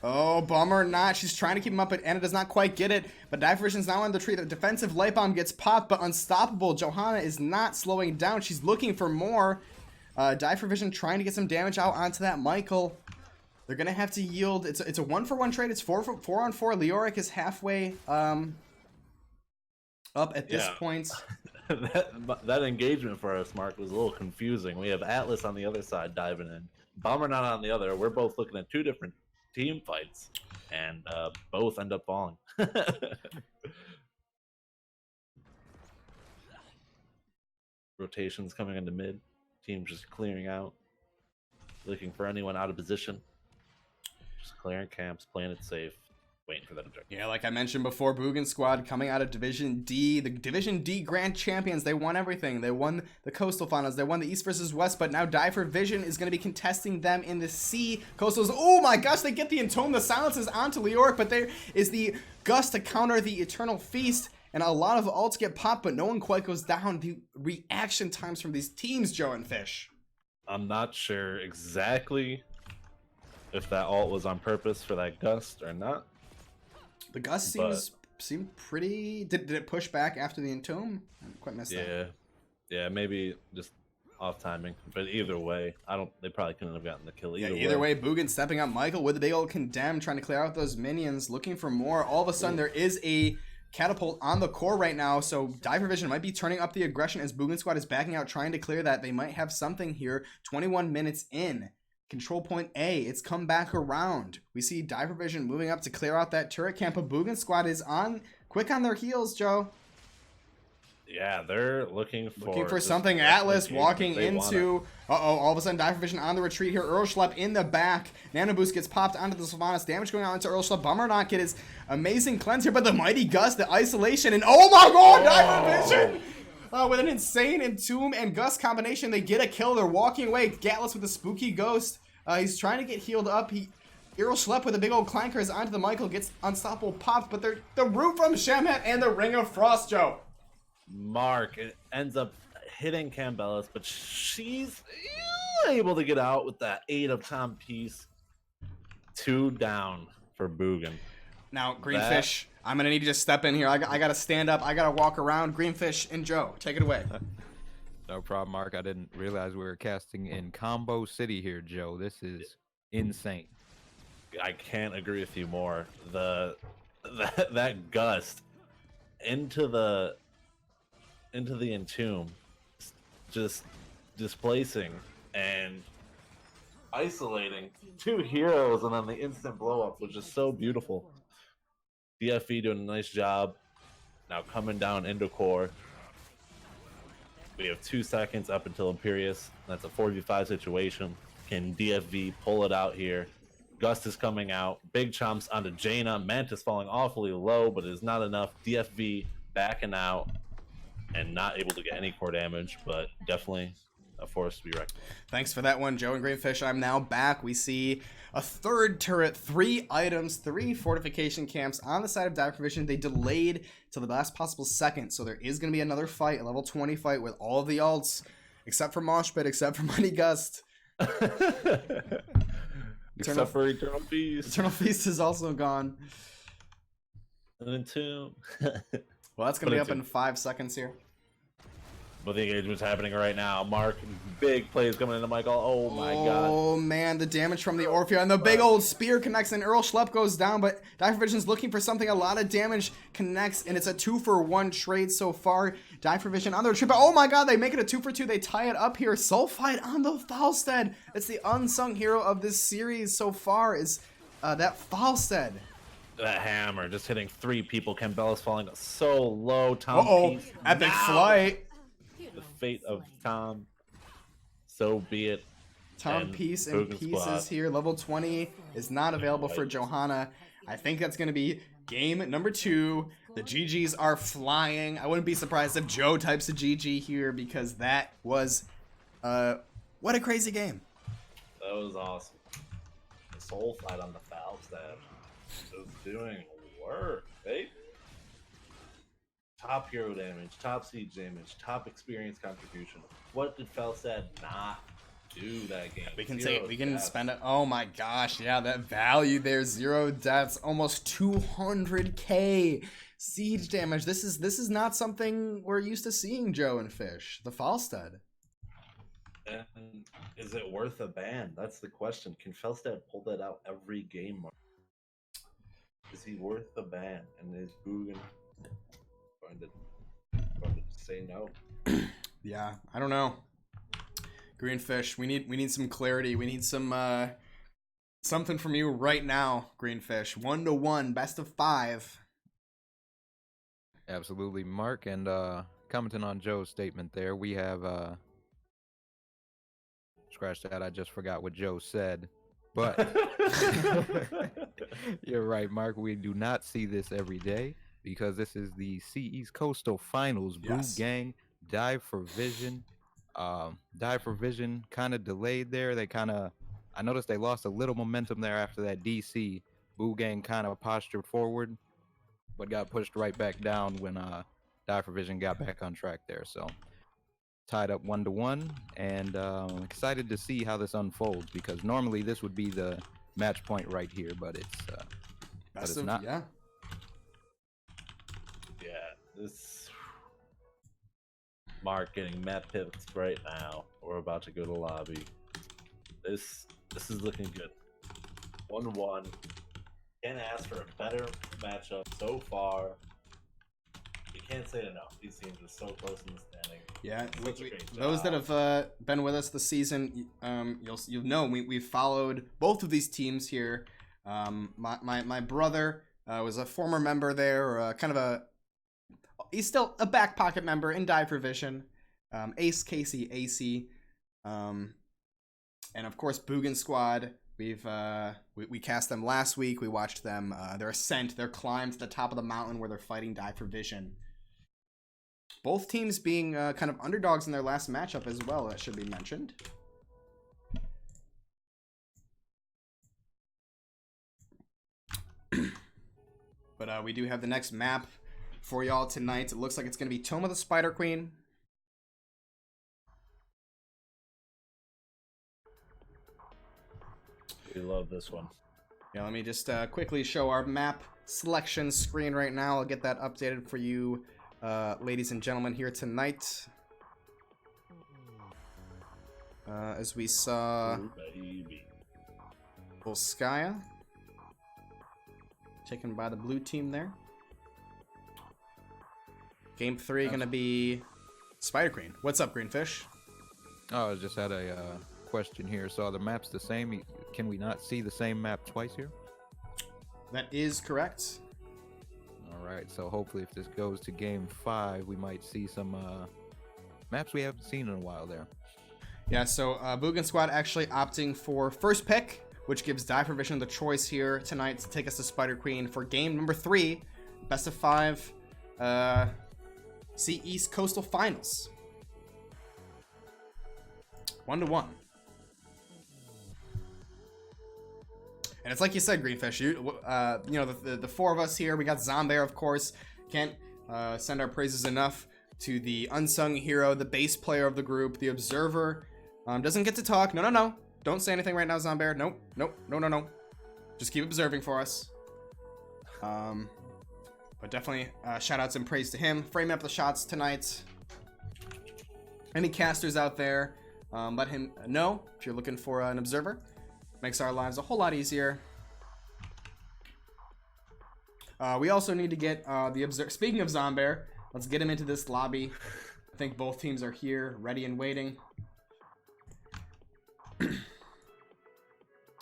Oh, Bummer Knot. She's trying to keep him up, but Anna does not quite get it. But Dive Vision's now on the tree. The defensive light bomb gets popped, but unstoppable. Johanna is not slowing down. She's looking for more. Dive Vision trying to get some damage out onto that Michael. They're going to have to yield. It's a 1-for-1 trade. It's 4-on-4. Leoric is halfway up at this point. that engagement for us, Mark, was a little confusing. We have Atlas on the other side diving in. Bomber Knot on the other. We're both looking at two different team fights, and both end up falling. Rotations coming into mid. Team just clearing out. Looking for anyone out of position. Just clearing camps, playing it safe, waiting for that objective. Yeah, like I mentioned before, Boogan squad coming out of Division D. The Division D Grand Champions. They won everything. They won the Coastal Finals. They won the East versus West, but now Dive Vision is going to be contesting them in the C. Coastals, oh my gosh, they get the Entomb. The silences onto Leoric, but there is the Gust to counter the Eternal Feast. And a lot of ults get popped, but no one quite goes down. The reaction times from these teams, Joe and Fish. I'm not sure exactly if that ult was on purpose for that Gust or not. The Gust seemed pretty... Did it push back after the Entomb? I quite missed that. Yeah, maybe just off timing. But either way, they probably couldn't have gotten the kill Either way, Boogan stepping up Michael with the big old Condemn, trying to clear out those minions, looking for more. All of a sudden, there is a catapult on the core right now, so Dive Vision might be turning up the aggression as Boogan Squad is backing out, trying to clear that. They might have something here. 21 minutes in. Control point A, it's come back around. We see Dive Vision moving up to clear out that turret camp, but Boogan Squad is quick on their heels, Joe. Yeah, they're looking for something. Atlas walking into... all of a sudden, Dive Vision on the retreat here. Earl Schlep in the back. Nano Boost gets popped onto the Sylvanas. Damage going on into Earl Schlep. Bummer Knot get his amazing cleanse here, but the Mighty Gust, the isolation, and oh my god, Dive Vision! With an insane Entomb and Gust combination, they get a kill. They're walking away. Gatlas with a spooky ghost. He's trying to get healed up. Earl Schlep with a big old clankers onto the Michael, gets unstoppable popped, but the root from Shamhat and the Ring of Frost, Joe. Mark, it ends up hitting Cambellis, but she's able to get out with that 8 of time piece. 2 down for Boogan. Now, Greenfish, I'm going to need you to step in here. I got to stand up. I got to walk around. Greenfish and Joe, take it away. No problem, Mark. I didn't realize we were casting in Combo City here, Joe. This is insane. I can't agree with you more. That Gust into the Entomb, just displacing and isolating 2 heroes, and then the instant blow up was just so beautiful. DFE doing a nice job. Now coming down into core. We have 2 seconds up until Imperius. That's a 4v5 situation. Can DFV pull it out here? Gust is coming out. Big chomps onto Jaina. Mantis falling awfully low, but it is not enough. DFV backing out and not able to get any core damage, but definitely a force to be reckoned with. Thanks for that one, Joe and Greenfish. I'm now back. We see a 3rd turret, 3 items, 3 fortification camps on the side of Dive Vision. They delayed till the last possible second, so there is going to be another fight, a level 20 fight with all of the ults, except for Moshpit, except for Mighty Gust. Except for Eternal Feast. Eternal Feast is also gone. And Entomb. Well, that's going to be up in 5 seconds here. But the engagement's happening right now. Mark, big plays coming into Michael. Oh my god. Oh man, the damage from the Orphea and the big old spear connects and Earl Schlepp goes down, but Vision's looking for something. A lot of damage connects and it's a 2-for-1 trade so far. Vision on their trip. Oh my god, they make it a 2-for-2. They tie it up here. Sulfide on the Falstead. It's the unsung hero of this series so far is that Falstead. That hammer just hitting 3 people. Cambella's falling so low. Tom Peace epic now. flight. The fate of Tom, so be it. Tom Peace and Boogan Pieces squad. here. Level 20 is not available for Johanna. I think that's going to be game number 2. The GGs are flying. I wouldn't be surprised if Joe types a GG here because that was, what a crazy game. That was awesome. The soul fight on the foul stab is doing work, babe. Top hero damage, top siege damage, top experience contribution. What did Felstad not do that game? We can Zero deaths. spend it. Oh my gosh, yeah, that value there, 0 deaths, almost 200k siege damage. This is not something we're used to seeing, Joe and Fish. The Falstead. And is it worth a ban? That's the question. Can Felstad pull that out every game? Mark? Is he worth the ban? And is Boogan going to say no? Yeah, I don't know. Greenfish, we need some clarity. We need some something from you right now, Greenfish. 1-1, best of 5. Absolutely, Mark. And commenting on Joe's statement there, we have scratch that. I just forgot what Joe said. But you're right, Mark. We do not see this every day because this is the East Coastal Finals. Yes. Boogang, Dive for Vision. Dive for Vision kind of delayed there. I noticed they lost a little momentum there after that DC. Boogang kind of postured forward, but got pushed right back down when Dive for Vision got back on track there. So tied up 1-1, and excited to see how this unfolds because normally this would be the match point right here, but it's not. Yeah. Yeah, this Mark getting map pivots right now. We're about to go to lobby. This is looking good. 1-1. Can't ask for a better matchup so far. You can't say enough. These teams are so close in the standing. Yeah, Such a great those that job. have been with us this season, you'll know we've followed both of these teams here. My brother was a former member there, he's still a back pocket member in Dive for Vision. Ace Casey AC, and of course Boogan Squad. We cast them last week. We watched them their ascent, their climb to the top of the mountain where they're fighting Dive for Vision. Both teams being kind of underdogs in their last matchup as well. That should be mentioned. But we do have the next map for y'all tonight. It looks like it's going to be Tome of the Spider Queen. We love this one. Yeah, let me just quickly show our map selection screen right now. I'll get that updated for you, ladies and gentlemen, here tonight. As we saw Baby. Volskaya taken by the blue team there. Game 3 gonna be Spider Queen. What's up, Greenfish? Oh, I just had a question here. So are the maps the same? Can we not see the same map twice here? That is correct. All right. So hopefully, if this goes to Game 5, we might see some maps we haven't seen in a while there. Yeah, so Boogan Squad actually opting for first pick, which gives Dive for Vision the choice here tonight to take us to Spider Queen for game number 3, best of 5, C East Coastal Finals. 1-1. And it's like you said, Greenfish. You know, the 4 of us here. We got Zombear, of course. Can't send our praises enough to the unsung hero, the bass player of the group, the observer. Doesn't get to talk. No. Don't say anything right now, Zombear. Nope. Nope. No, no, no. Just keep observing for us. But definitely shout outs and praise to him. Framing up the shots tonight. Any casters out there, let him know if you're looking for an observer. Makes our lives a whole lot easier. We also need to get the observer. Speaking of Zombear, let's get him into this lobby. I think both teams are here, ready and waiting.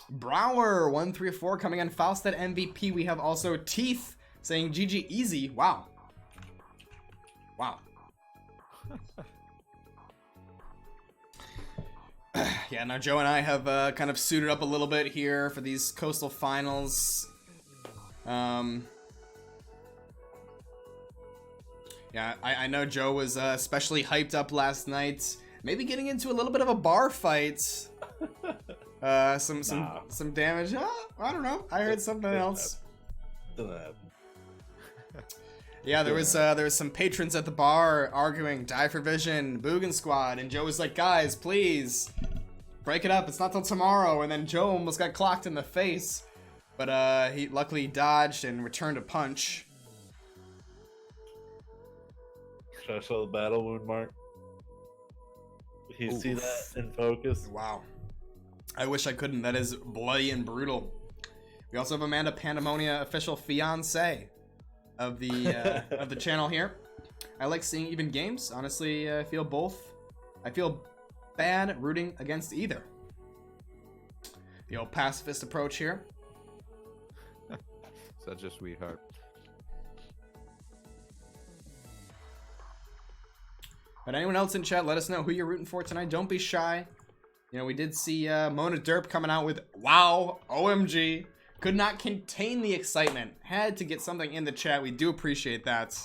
Brower 134 coming in. Fausted MVP. We have also Teeth saying GG easy. Wow. Wow. Yeah, now Joe and I have kind of suited up a little bit here for these Coastal Finals. Yeah, I know Joe was especially hyped up last night. Maybe getting into a little bit of a bar fight. Some damage. I don't know. I heard something else. Doesn't happen. Yeah, there was some patrons at the bar arguing, Die for Vision, Boogan Squad, and Joe was like, guys, please, break it up, it's not till tomorrow, and then Joe almost got clocked in the face, but he luckily dodged and returned a punch. Should I show the battle wound mark? You see that in focus? Wow. I wish I couldn't, that is bloody and brutal. We also have Amanda Pandemonia, official fiance of the channel here. I like seeing even games. Honestly, I feel both. I feel bad rooting against either. The old pacifist approach here. Such a sweetheart. But anyone else in chat, let us know who you're rooting for tonight. Don't be shy. You know, we did see Mona Derp coming out with wow, OMG. Could not contain the excitement. Had to get something in the chat. We do appreciate that.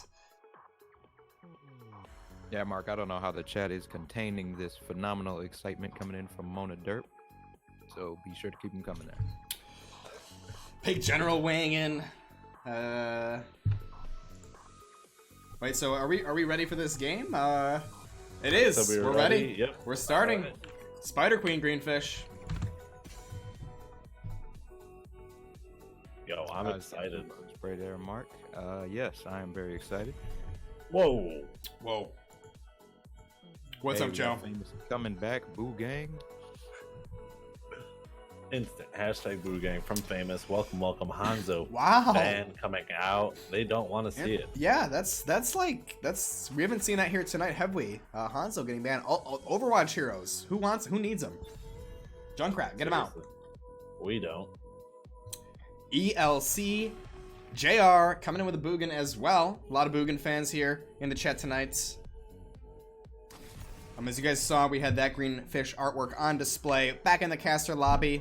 Yeah, Mark, I don't know how the chat is containing this phenomenal excitement coming in from Mona Derp. So be sure to keep them coming there. Big General weighing in. Wait, so are we ready for this game? It is. So we're ready. Yep. We're starting. Right. Spider Queen Greenfish. Yo, I'm excited. Spray there, Mark. Yes, I am very excited. Whoa. Whoa. What's Hey, up, Joe? Famous coming back, Boogan. Instant hashtag Boogang from Famous. Welcome, welcome, Hanzo. Wow. Fan coming out. They don't want to see it. Yeah, that's we haven't seen that here tonight, have we? Hanzo getting banned. Overwatch heroes. Who needs them? Junkrat, get him out. We don't. ELC JR coming in with a Boogan as well. A lot of Boogan fans here in the chat tonight. As you guys saw, we had that green fish artwork on display back in the caster lobby.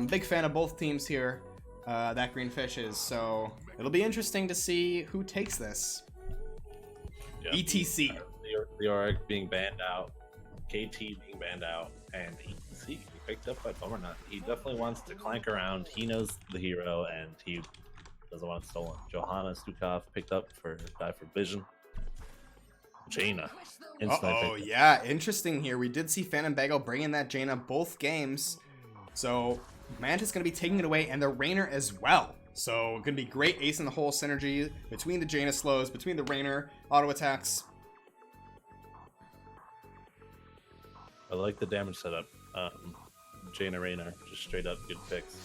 Big fan of both teams here, that green fish is, so it'll be interesting to see who takes this. Yep. ETC. The Org being banned out, KT being banned out, and ETC picked up by Bummer. He definitely wants to clank around. He knows the hero, and he doesn't want it stolen. Johanna Stukov picked up for Die for Vision. Jaina. Oh yeah, interesting here. We did see Phantom Bagel bring in that Jaina both games. So Mantis going to be taking it away, and the Rainer as well. So going to be great ace in the hole synergy between the Jaina slows, between the Rainer auto attacks. I like the damage setup. Jaina Rainer, just straight up good picks.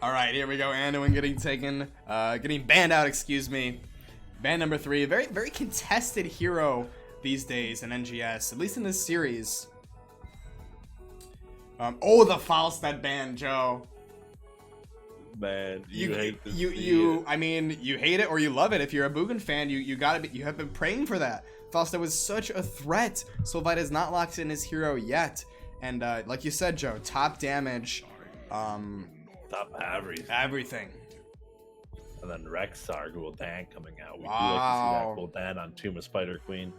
All right, here we go. Anduin getting banned out. Excuse me. Ban number 3. Very, very contested hero these days in NGS, at least in this series. The Falstad ban, Joe. Man, You hate to see it. I mean, you hate it or you love it. If you're a Boogan fan, you have been praying for that. Falstad was such a threat. Solvite has not locked in his hero yet, and like you said, Joe, top damage, Top everything. And then Rexar Gul'dan coming out. We do Wow. like to see that Gul'dan on Tomb of Spider Queen.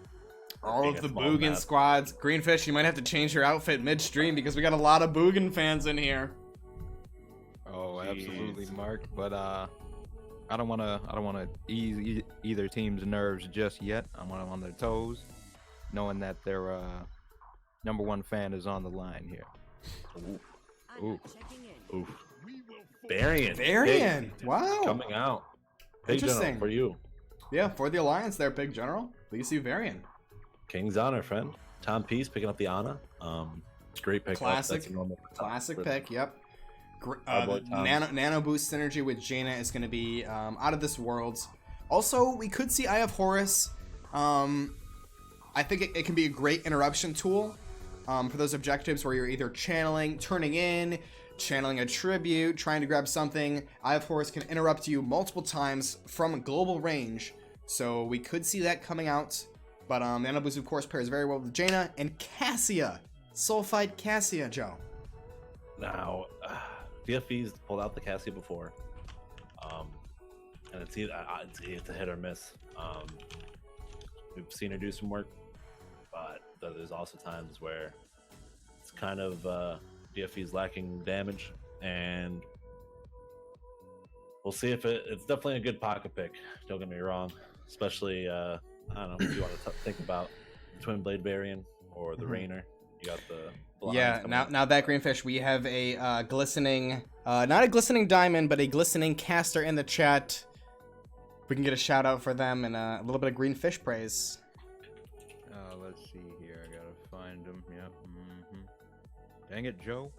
All Being of a the small Boogan map. squads. Greenfish, you might have to change your outfit midstream because we got a lot of Boogan fans in here. Oh, Jeez. absolutely, Mark. But I don't wanna ease either team's nerves just yet. I want them on their toes, knowing that their #1 fan is on the line here. Ooh. Ooh. Varian. Varian. Wow. Coming out. Big Interesting. General for you. Yeah, for the Alliance there, Big General. Please see Varian. King's Honor, friend. Tom Peace picking up the Ana. Great pick. Classic. That's a normal Classic for pick, yep. Boy Tom. Nano boost synergy with Jaina is going to be out of this world. Also, we could see Eye of Horus. I think it can be a great interruption tool for those objectives where you're either channeling, turning in, channeling a tribute, trying to grab something. Eye of Horus can interrupt you multiple times from global range. So we could see that coming out. But Nano boost, of course, pairs very well with Jaina and Cassia. Sulfide Cassia, Joe. Now, DFE's pulled out the Cassia before, and it's a hit or miss. We've seen her do some work, but there's also times where it's kind of DFE's lacking damage, and we'll see if it's definitely a good pocket pick. Don't get me wrong, especially I don't know if you want to think about the Twin Blade Varian or the Rainer. You got the yeah, now that Greenfish, we have a glistening, not a glistening diamond, but a glistening caster in the chat. We can get a shout out for them and a little bit of Greenfish praise. Let's see here. I gotta find him. Yep. Dang it, Joe.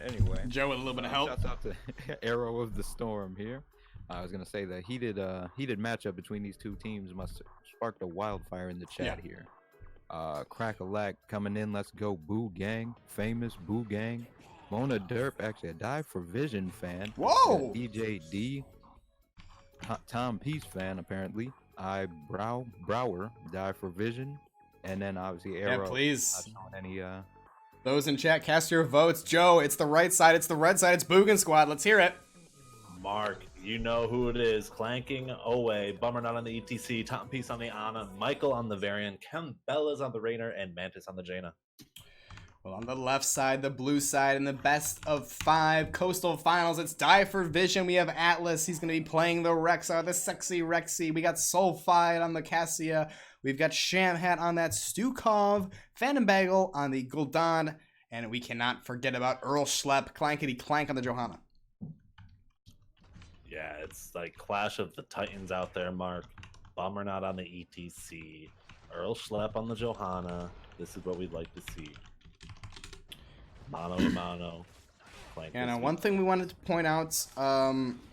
Anyway, Joe with a little bit of help. Shouts out to Arrow of the Storm here. I was gonna say the heated matchup between these two teams must have sparked a wildfire in the chat here. Crack-a-lack coming in. Let's go, Boo Gang. Famous Boo Gang. Mona Derp, actually a Die for Vision fan. Whoa! DJ D. Tom Peace fan, apparently. Brower, Die for Vision. And then obviously Arrow. Yeah, please. Not showing any, Those in chat, cast your votes. Joe, it's the right side, it's the red side, it's Boogan Squad. Let's hear it. Mark, you know who it is. Clanking away. Bummer not on the ETC. Tom Peace on the Ana. Michael on the Variant. Kem Bella's on the Rainer. And Mantis on the Jaina. Well, on the left side, the blue side, in the best of 5 Coastal Finals, it's Die for Vision. We have Atlas. He's going to be playing the Rexa, the sexy Rexy. We got Sulfide on the Cassia. We've got Shamhat on that Stukov. Phantom Bagel on the Gul'dan. And we cannot forget about Earl Schlepp. Clankety Clank on the Johanna. Yeah, it's like Clash of the Titans out there, Mark. Bummer not on the ETC. Earl Schlepp on the Johanna. This is what we'd like to see. Mono to mono. And one thing we wanted to point out,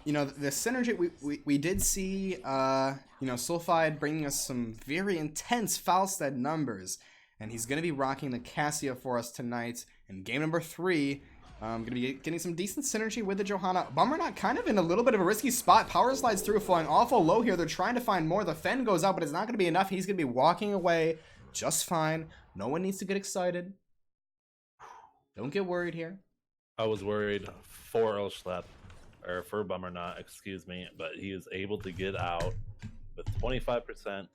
you know, the synergy, we did see, you know, Sulfide bringing us some very intense Falstad numbers. And he's going to be rocking the Cassia for us tonight in game number 3. Going to be getting some decent synergy with the Johanna. Bummer not kind of in a little bit of a risky spot. Power slides through, flying awful low here. They're trying to find more. The Fen goes out, but it's not going to be enough. He's going to be walking away just fine. No one needs to get excited. Don't get worried here. I was worried for Earl Schlepp, or for Bummer not, excuse me, but he is able to get out with 25%.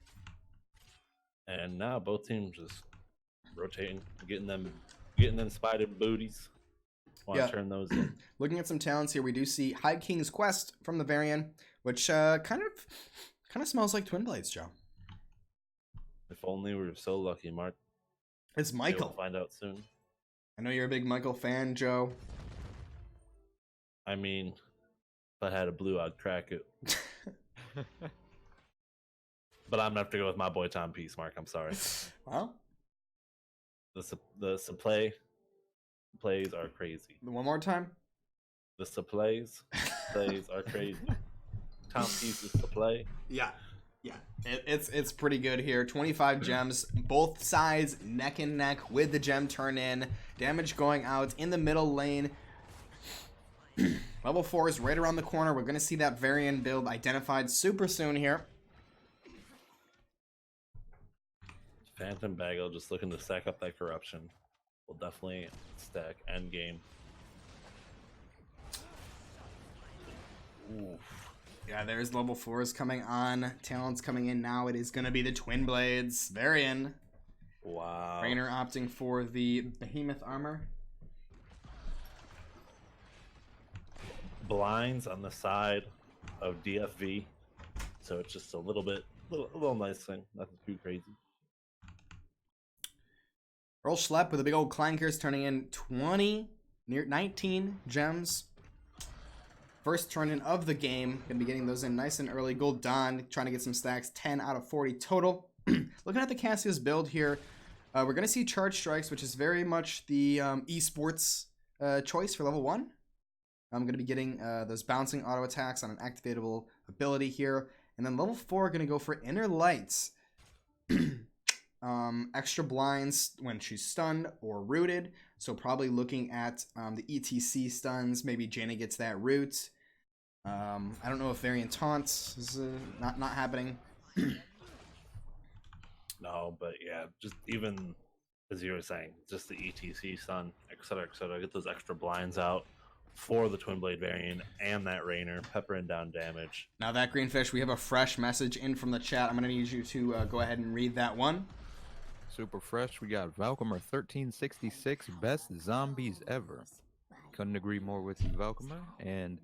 And now both teams just rotating, getting them spider booties. Want to turn those in. Looking at some talents here, we do see High King's Quest from the Varian, which kind of smells like Twin Blades, Joe. If only we were so lucky, Mark. It's Michael. We'll find out soon. I know you're a big Michael fan, Joe. I mean, if I had a blue, I'd crack it. But I'm gonna have to go with my boy Tom Peace, Mark. I'm sorry. Well, the plays are crazy. one more time. The plays are crazy. Tom Peace is the play. Yeah. It's pretty good here. 25 gems, both sides neck and neck with the gem turn in. Damage going out in the middle lane. Level 4 is right around the corner. We're going to see that Varian build identified super soon here. Phantom Bagel just looking to stack up that corruption. Will definitely stack end game. Oof. Yeah, there's level 4s coming on. Talents coming in now. It is going to be the Twin Blades. Varian. Wow. Rainer opting for the Behemoth armor. Blinds on the side of DFV, so it's just a little nice thing, nothing too crazy. Earl Schlepp with the big old clankers turning in 19 gems. First turn in of the game. Gonna be getting those in nice and early. Gold Dawn trying to get some stacks. 10 out of 40 total. Looking at the Cassius build here, we're gonna see Charge Strikes, which is very much the esports choice for level 1. I'm gonna be getting those bouncing auto attacks on an activatable ability here. And then level 4, gonna go for Inner Lights. Extra blinds when she's stunned or rooted, so probably looking at the ETC stuns. Maybe Jaina gets that root. I don't know if variant taunts is not happening. No, but yeah, just even as you were saying, just the ETC stun, etc., etc. Get those extra blinds out for the Twin Blade variant and that Rainer, peppering down damage. Now that Greenfish, we have a fresh message in from the chat. I'm gonna need you to go ahead and read that one. Super fresh. We got Valcomer 1366, best zombies ever. Couldn't agree more with you, Valcomer. And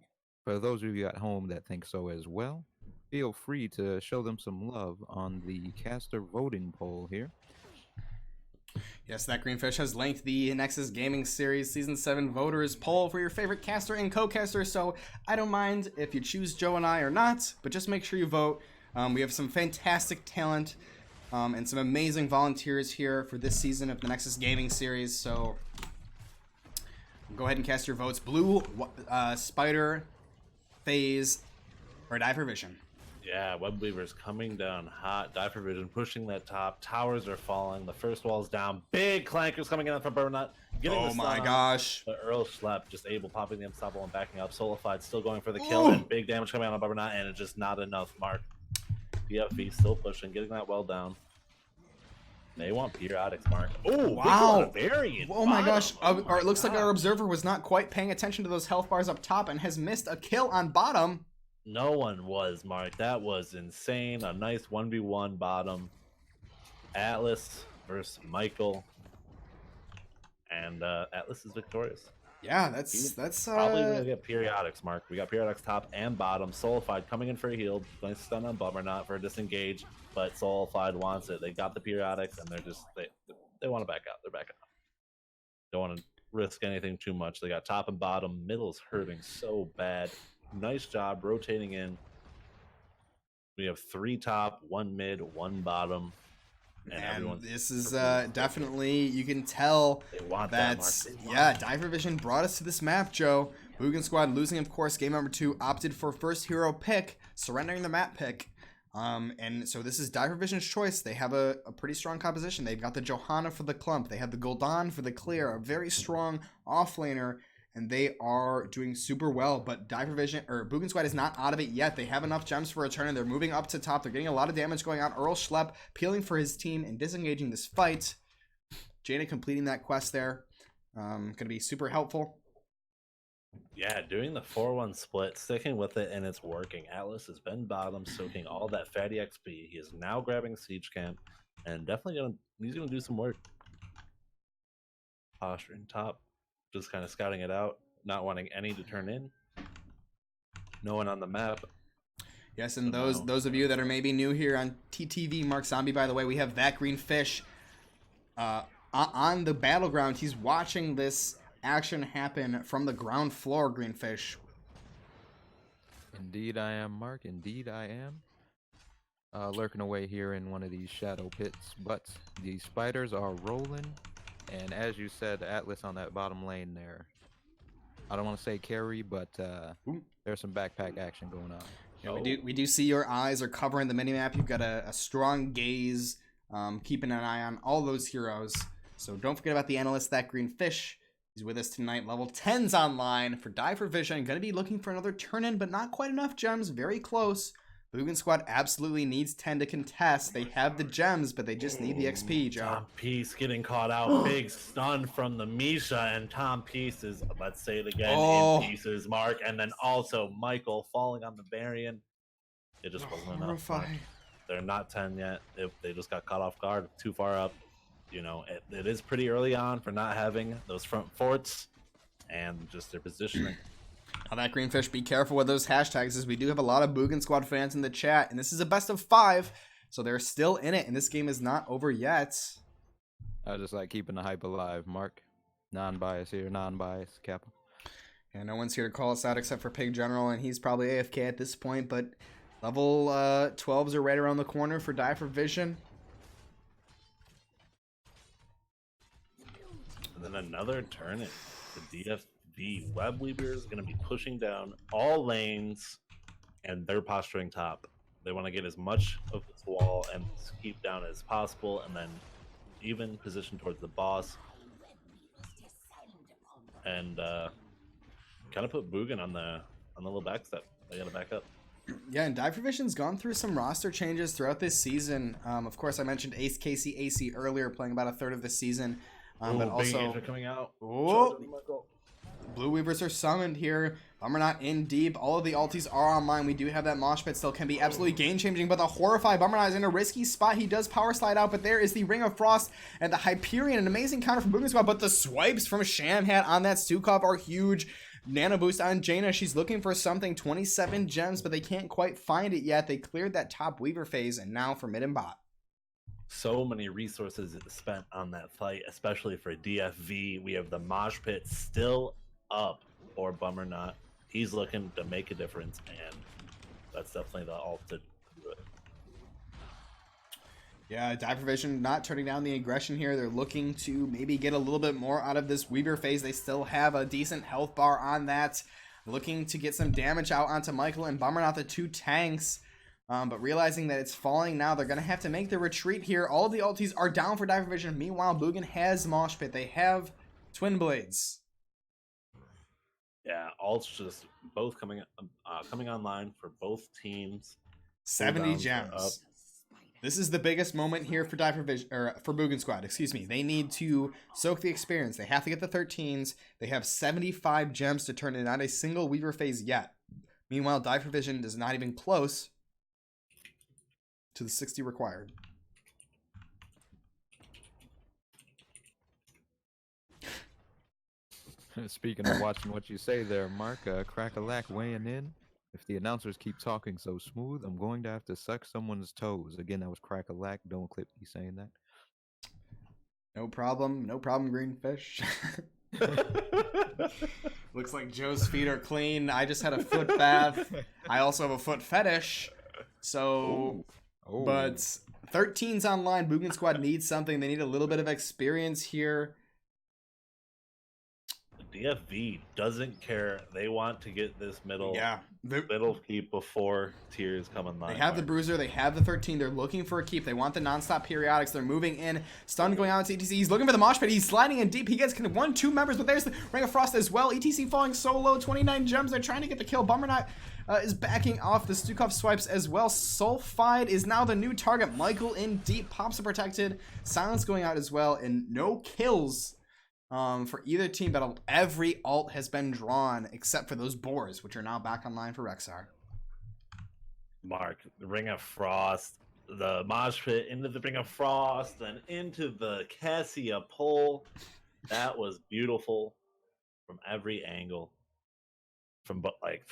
for those of you at home that think so as well, feel free to show them some love on the caster voting poll here. Yes, that Greenfish has linked the Nexus Gaming Series Season 7 voters poll for your favorite caster and co-caster, so I don't mind if you choose Joe and I or not, but just make sure you vote. We have some fantastic talent and some amazing volunteers here for this season of the Nexus Gaming Series, so go ahead and cast your votes. Blue, Spider, Phase, or Die for Vision. Yeah, Webweaver's coming down hot. Die for Vision pushing that top. Towers are falling. The first wall's down. Big clankers coming in from Burnut. Oh my gosh. But Earl Schlepp just able popping the unstoppable and backing up. Solified still going for the kill. And big damage coming out on Burnut, and it's just not enough. Mark. DFV still pushing, getting that well down. They want periodics, Mark. Oh, wow. Variant. Oh my gosh. Or it looks like our observer was not quite paying attention to those health bars up top and has missed a kill on bottom. No one was, Mark. That was insane. A nice 1v1 bottom. Atlas versus Michael. And Atlas is victorious. Yeah, that's probably gonna get periodics, Mark. We got periodics top and bottom. Solified coming in for a heal. Nice stun on Bummer, not for a disengage, but Solified wants it. They got the periodics and they're just they want to back out. They're backing out. Don't want to risk anything too much. They got top and bottom. Middle's hurting so bad. Nice job rotating in. We have 3 top, 1 mid, 1 bottom. And this is definitely, you can tell that's, yeah, Die for Vision brought us to this map, Joe. Boogan Squad losing, of course, game number 2, opted for first hero pick, surrendering the map pick. And so this is Die for Vision's choice. They have a pretty strong composition. They've got the Johanna for the clump. They have the Gul'dan for the clear, a very strong offlaner. And they are doing super well, but Die for Vision, or Boogan Squad is not out of it yet. They have enough gems for a turn, and they're moving up to top. They're getting a lot of damage going on. Earl Schlepp peeling for his team and disengaging this fight. Jaina completing that quest there. Gonna be super helpful. Yeah, doing the 4-1 split, sticking with it, and it's working. Atlas has been bottom, soaking all that fatty XP. He is now grabbing Siege Camp, and definitely he's gonna do some work. Posturing top. Just kind of scouting it out, not wanting any to turn in. No one on the map. Yes, and those of you that are maybe new here on TTV, Mark Zombie, by the way, we have that Greenfish on the battleground. He's watching this action happen from the ground floor, Greenfish. Indeed I am, Mark. Indeed I am. Lurking away here in one of these shadow pits, but the spiders are rolling. And as you said, Atlas on that bottom lane there. I don't want to say carry, but there's some backpack action going on. Yeah, we do see your eyes are covering the minimap. You've got a strong gaze, keeping an eye on all those heroes. So don't forget about the analyst, that Greenfish. He's with us tonight. Level 10's online for Die for Vision. Going to be looking for another turn-in, but not quite enough gems. Very close. Boogan Squad absolutely needs 10 to contest. They have the gems, but they just need the XP, Joe. Tom Peace getting caught out. Big stun from the Misha, and Tom Peace is, let's say it again, in pieces, Mark. And then also Michael falling on the Varian. It just wasn't enough. They're not 10 yet. They just got caught off guard, too far up. You know, it is pretty early on for not having those front forts and just their positioning. Now that Greenfish, be careful with those hashtags, as we do have a lot of Boogan Squad fans in the chat, and this is a best of 5, so they're still in it, and this game is not over yet. I just like keeping the hype alive, Mark. Non-bias here, non-bias, Kappa. Yeah, no one's here to call us out except for Pig General, and he's probably AFK at this point, but level 12s are right around the corner for Die for Vision. And then another turn in. The DFV Web Weaver is going to be pushing down all lanes, and they're posturing top. They want to get as much of this wall and keep down as possible, and then even position towards the boss. And kind of put Boogan on the little back step. They got to back up. Yeah, and Die for Vision's gone through some roster changes throughout this season. Of course, I mentioned Ace Casey AC earlier, playing about a third of the season. But also, are coming out. Oh, Blue Weavers are summoned here. Bummer not in deep. All of the ultis are online. We do have that mosh pit still, can be absolutely game changing, but the Horrify Bummer is in a risky spot. He does power slide out, but there is the Ring of Frost and the Hyperion. An amazing counter from Boogan Squad, but the swipes from Shamhat on that Stukov are huge. Nano boost on Jaina. She's looking for something. 27 gems, but they can't quite find it yet. They cleared that top Weaver phase, and now for mid and bot. So many resources spent on that fight, especially for DFV. We have the mosh pit still up, or Bummer not. He's looking to make a difference, and that's definitely the ult to do it. Yeah, Die for Vision not turning down the aggression here. They're looking to maybe get a little bit more out of this Weaver phase. They still have a decent health bar on that. Looking to get some damage out onto Michael and Bummer, not the two tanks. But realizing that it's falling now, they're going to have to make the retreat here. All of the ultis are down for Die for Vision. Meanwhile, Boogan has Mosh Pit. They have Twin Blades. Yeah, ults just both coming online for both teams. 70 gems. This is the biggest moment here for Die for Vision, or for Boogan Squad. Excuse me. They need to soak the experience. They have to get the 13s. They have 75 gems to turn in, not a single Weaver phase yet. Meanwhile, Die for Vision is not even close to the 60 required. Speaking of watching what you say there, Mark, Crack-a-Lack weighing in. If the announcers keep talking so smooth, I'm going to have to suck someone's toes. Again, that was Crack-a-Lack. Don't clip me saying that. No problem. No problem, Greenfish. Looks like Joe's feet are clean. I just had a foot bath. I also have a foot fetish. So, but 13's online. Boogan Squad needs something. They need a little bit of experience here. DFV doesn't care. They want to get this middle keep before tiers come online. They have the Bruiser. They have the 13. They're looking for a keep. They want the non-stop periodics. They're moving in. Stun going out to ETC. He's looking for the mosh pit. He's sliding in deep. He gets kind of 1-2 members, but there's the Ring of Frost as well. ETC falling so low. 29 gems. They're trying to get the kill. Bummer not is backing off the Stukov swipes as well. Sulfide is now the new target. Michael in deep. Pops are protected. Silence going out as well. And no kills for either team, but every ult has been drawn except for those boars, which are now back online for Rexar. Mark, the Ring of Frost, the mosh pit into the Ring of Frost, then into the Cassia pole. That was beautiful from every angle. From like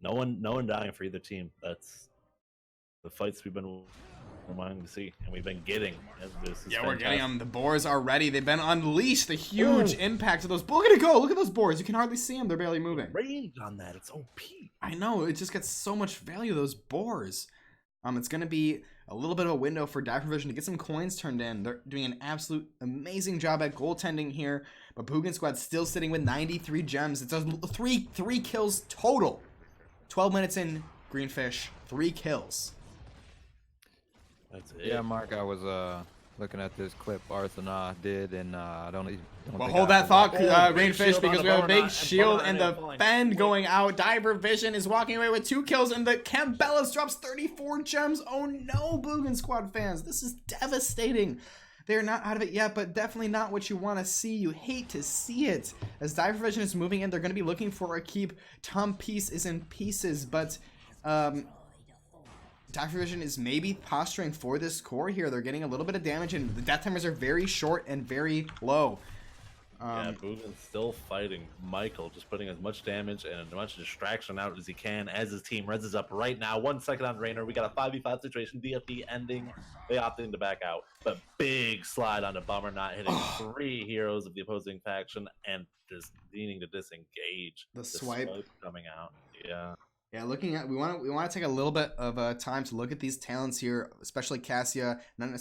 no one dying for either team. That's the fights we've been wanting to see, and we've been getting. Yeah, we're getting them. The boars are ready. They've been unleashed. The huge impact of those. Look at it go. Look at those boars. You can hardly see them. They're barely moving. Rage on that. It's OP. I know. It just gets so much value, those boars. It's going to be a little bit of a window for Die for Vision to get some coins turned in. They're doing an absolute amazing job at goaltending here, but Boogan Squad still sitting with 93 gems. It's a three kills total. 12 minutes in, Greenfish, 3 kills. That's it. Yeah, Mark, I was looking at this clip Arthana did, and I don't even. Well, hold that thought, Greenfish, because we have a big shield and the fend going out. Die for Vision is walking away with 2 kills, and the Campbellas drops 34 gems. Oh no, Boogan Squad fans, this is devastating. They're not out of it yet, but definitely not what you want to see. You hate to see it. As Die for Vision is moving in, they're going to be looking for a keep. Tom Peace is in pieces, but Die for Vision is maybe posturing for this core here. They're getting a little bit of damage, and the death timers are very short and very low. Yeah, Boogan's still fighting Michael, just putting as much damage and as much distraction out as he can as his team reses up right now. 1 second on Raynor. We got a 5v5 situation. DFD ending. They opting to back out. But big slide onto Bummer, not hitting 3 heroes of the opposing faction and just needing to disengage. The swipe coming out. Yeah. Yeah, looking at we want to take a little bit of time to look at these talents here, especially Cassia. Not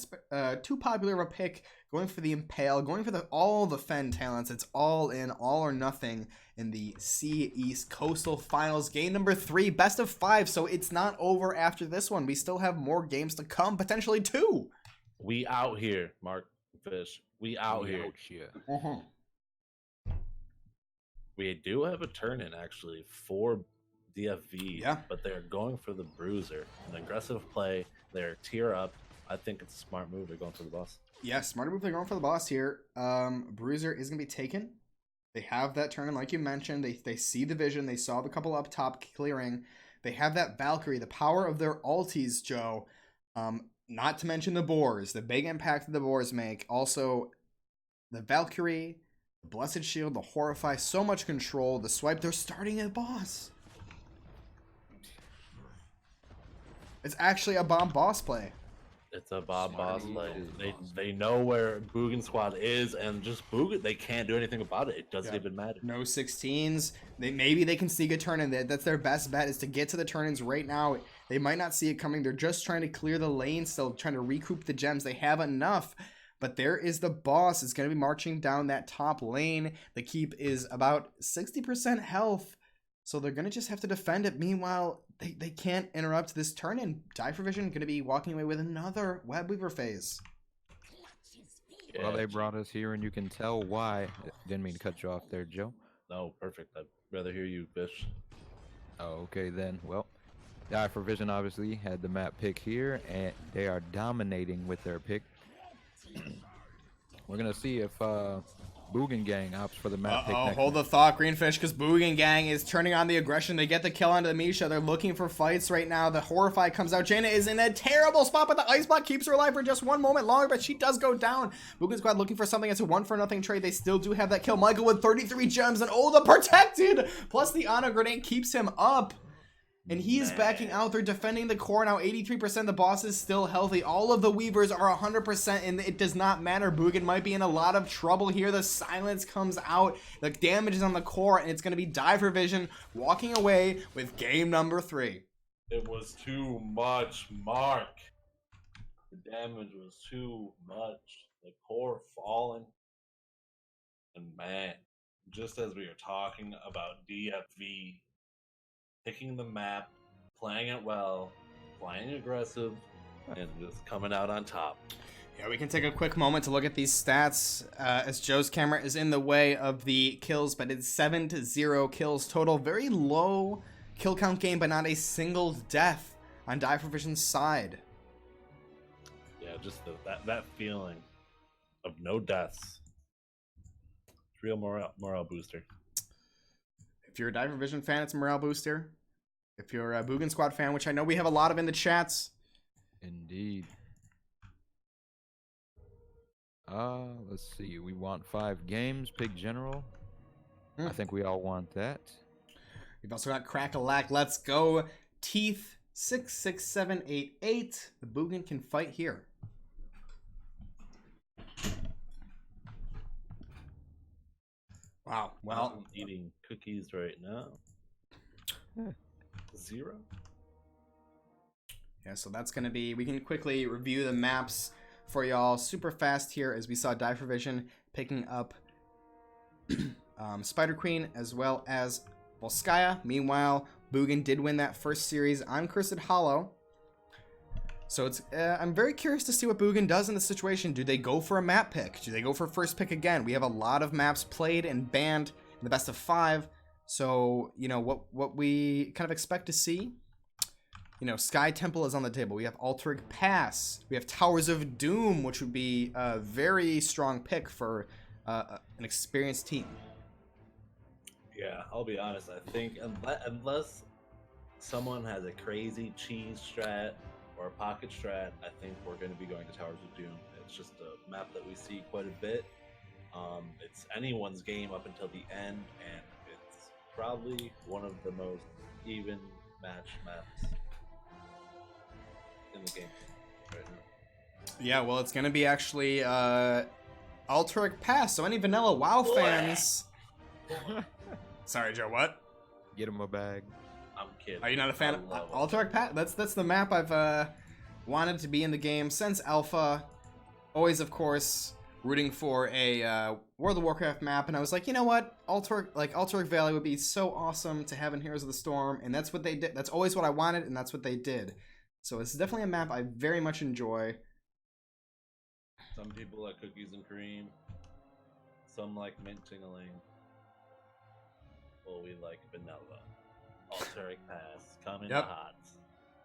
too popular of a pick, going for the Impale, going for all the Fen talents. It's all in, all or nothing in the C East Coastal Finals, game number 3, best of 5. So it's not over after this one. We still have more games to come, potentially 2. We out here, Mark Fish. We out here. We do have a turn-in actually for DFV, yeah, but they're going for the Bruiser. An aggressive play. They're tier up. I think it's a smart move. They're going for the boss. Yeah, smarter move. They're going for the boss here. Bruiser is going to be taken. They have that turn, like you mentioned. They see the vision. They saw the couple up top clearing. They have that Valkyrie, the power of their ultis, Joe. Not to mention the Boars, the big impact that the Boars make. Also, the Valkyrie, the Blessed Shield, the Horrify, so much control. The swipe, they're starting a boss. It's actually a bomb boss play. It's a bomb boss play. They know where Boogan squad is, and just Boogan, they can't do anything about it. It doesn't even matter. No 16s. Maybe they can sneak a turn in. That's their best bet, is to get to the turn-ins right now. They might not see it coming. They're just trying to clear the lane, still trying to recoup the gems. They have enough. But there is the boss. It's going to be marching down that top lane. The keep is about 60% health. So they're going to just have to defend it. Meanwhile, they can't interrupt this turn-in. Vision going to be walking away with another Web Weaver phase. Well, they brought us here, and you can tell why. Didn't mean to cut you off there, Joe. No, perfect. I'd rather hear you, Fish. Oh, okay then. Well, Vision obviously had the map pick here, and they are dominating with their pick. We're going to see if Boogan Gang opts for the map pick next. Hold the thought, Greenfish, because Boogan Gang is turning on the aggression. They get the kill onto the Misha. They're looking for fights right now. The Horrify comes out. Jaina is in a terrible spot, but the Ice Block keeps her alive for just 1 moment longer, but she does go down. Boogan Squad looking for something. It's a 1-for-nothing trade. They still do have that kill. Michael with 33 gems, and the protected! Plus the Ana Grenade keeps him up. And he is backing out. They're defending the core now. 83%. The boss is still healthy. All of the Weavers are 100%, and it does not matter. Boogan might be in a lot of trouble here. The silence comes out. The damage is on the core, and it's going to be Vision walking away with game number 3. It was too much, Mark. The damage was too much. The core falling. And man, just as we were talking about DFV, picking the map, playing it well, playing aggressive, and just coming out on top. Yeah, we can take a quick moment to look at these stats as Joe's camera is in the way of the kills, but it's 7-0 kills total. Very low kill count game, but not a single death on Vision's side. Yeah, just that feeling of no deaths. It's real morale booster. If you're a Vision fan, it's a morale booster. If you're a Boogan Squad fan, which I know we have a lot of in the chats. Indeed. Let's see. We want 5 games. Pick general. I think we all want that. We've also got Crack-a-Lack. Let's go. Teeth 66788. The Boogan can fight here. Wow. Well, I'm eating cookies right now. 0. Yeah, so that's going to be... We can quickly review the maps for y'all super fast here as we saw Vision picking up Spider Queen as well as Volskaya. Meanwhile, Boogan did win that first series on Cursed Hollow. So it's I'm very curious to see what Boogan does in this situation. Do they go for a map pick? Do they go for first pick again? We have a lot of maps played and banned in the best of 5. So, you know, what we kind of expect to see. You know, Sky Temple is on the table. We have Altered Pass. We have Towers of Doom, which would be a very strong pick for an experienced team. Yeah, I'll be honest. I think unless someone has a crazy cheese strat or a pocket strat, I think we're going to be going to Towers of Doom. It's just a map that we see quite a bit. It's anyone's game up until the end, and it's probably one of the most even match maps in the game right now. Yeah, well, it's gonna be actually Alteric Pass. So any vanilla WoW fans. Sorry, Joe. What? Get him a bag. I'm kidding. Are you not a fan I of love Alteric Pass? That's the map I've wanted to be in the game since Alpha. Always, of course, rooting for a World of Warcraft map, and I was like, you know what, Alteric Valley would be so awesome to have in Heroes of the Storm, and that's what they did. That's always what I wanted, and that's what they did. So it's definitely a map I very much enjoy. Some people like cookies and cream. Some like mint tingling. Well, we like vanilla. Alteric Pass. Come in the hots.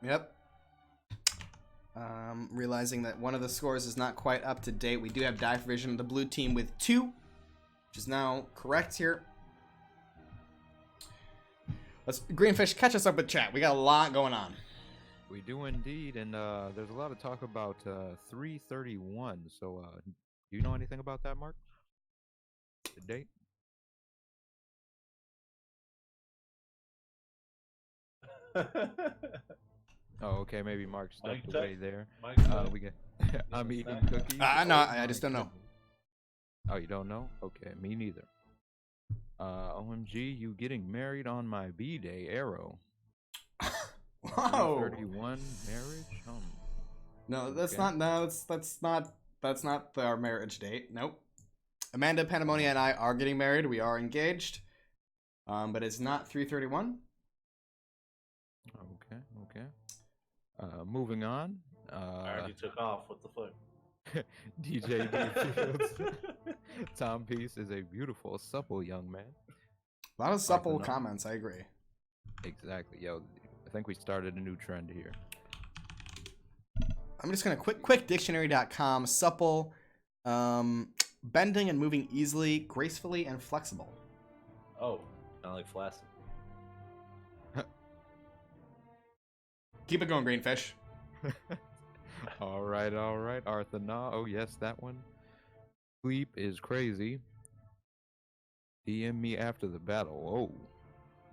Yep. Realizing that one of the scores is not quite up to date. We do have Dive Vision, the blue team, with 2, which is now correct here. Let's Greenfish, catch us up with chat. We got a lot going on. We do indeed, and there's a lot of talk about 331. So, do you know anything about that, Mark? The date? Oh, okay. Maybe Mark stepped away there. We get. I'm eating cookies. No, I just don't know. Oh, you don't know? Okay, me neither. OMG, you getting married on my B-day, Arrow. Whoa. 31 marriage? No, that's okay. not. No, that's not our marriage date. Nope. Amanda, Pandemonia, and I are getting married. We are engaged. But it's not 331. Okay. Moving on. I already took off. What the fuck? DJ B Fields. Tom Peace is a beautiful, supple young man. A lot of supple comments. I agree. Exactly. Yo, I think we started a new trend here. I'm just gonna quick dictionary.com. Supple, bending and moving easily, gracefully, and flexible. Oh, kind of like flaccid. Keep it going, Greenfish. All right. Arthur Nah. Oh, yes, that one. Sleep is crazy. DM me after the battle.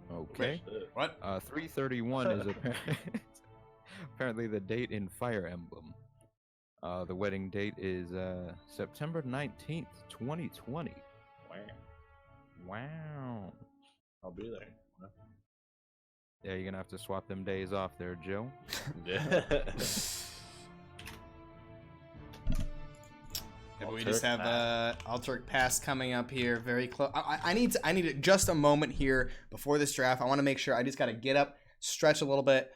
Oh. Okay. What? 331 is apparently the date in Fire Emblem. The wedding date is September 19th, 2020. Wow. I'll be there. Yeah, you're gonna have to swap them days off there, Joe. Yeah. We just have Alteric Pass coming up here very close. I need just a moment here before this draft. I want to make sure I just got to get up, stretch a little bit.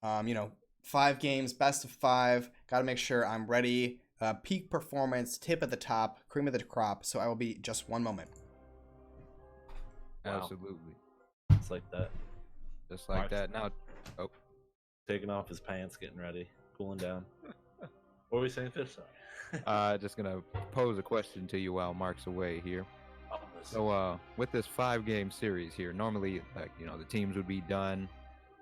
5 games, best of 5. Got to make sure I'm ready. Peak performance, tip at the top, cream of the crop. So I will be just one moment. Wow. Absolutely. It's like that. Just like Mark's that. Now, taking off his pants, getting ready, cooling down. What were we saying, Fish? just gonna pose a question to you while Mark's away here. Oh, So, with this 5-game series here, normally, the teams would be done.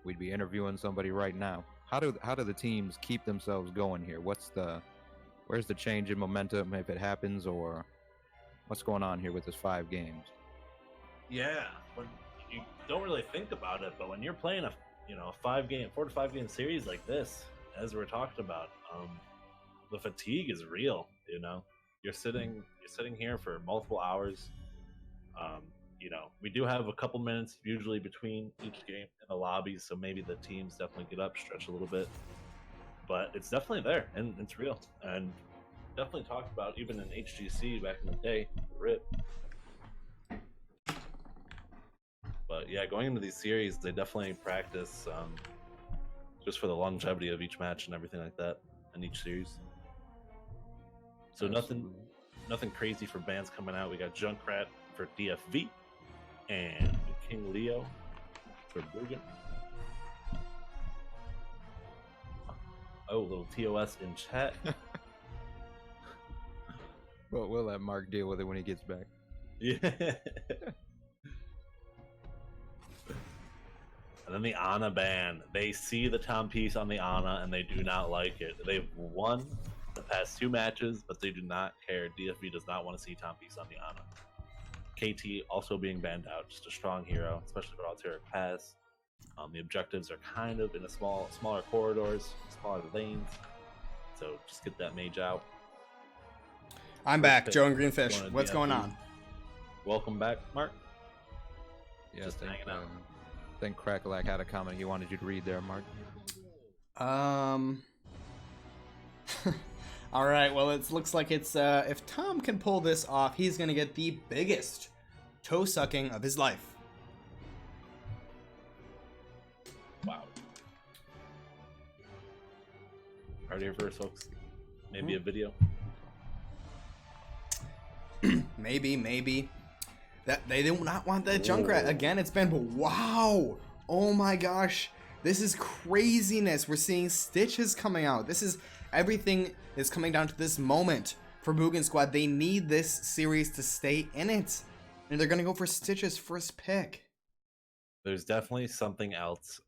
We'd be interviewing somebody right now. How do the teams keep themselves going here? Where's the change in momentum if it happens, or what's going on here with this 5 games? Yeah, when you don't really think about it, but when you're playing a 4 to 5 game series like this, as we're talking about, the fatigue is real. You're sitting here for multiple hours. We do have a couple minutes usually between each game in the lobby, so maybe the teams definitely get up, stretch a little bit. But it's definitely there, and it's real. And definitely talked about even in HGC back in the day, RIP. But yeah, going into these series, they definitely practice just for the longevity of each match and everything like that, and each series. So nothing crazy for bands coming out. We got Junkrat for DFV and King Leo for Boogan. Oh, a little TOS in chat. But we'll let Mark deal with it when he gets back. Yeah. And then the Ana ban. They see the timepiece on the Ana and they do not like it. They've won the past 2 matches, but they do not care. DFB does not want to see Timepiece on the Ana. KT also being banned out, just a strong hero, especially for Alteric Pass. The objectives are kind of in a smaller corridors, smaller lanes, so just get that mage out. I'm back, Joe and Greenfish. What's going on? Welcome back, Mark. Yeah, Just hanging out. I think Crackalack had a comment he wanted you to read there, Mark. All right. Well, it looks like it's if Tom can pull this off, he's gonna get the biggest toe sucking of his life. Wow. Right here first, folks. Maybe a video. maybe. That they do not want that Junkrat again. It's been wow. Oh my gosh, this is craziness. We're seeing Stitches coming out. This is everything is coming down to this moment for Boogan Squad. They need this series to stay in it, and they're gonna go for Stitches first pick. There's definitely something else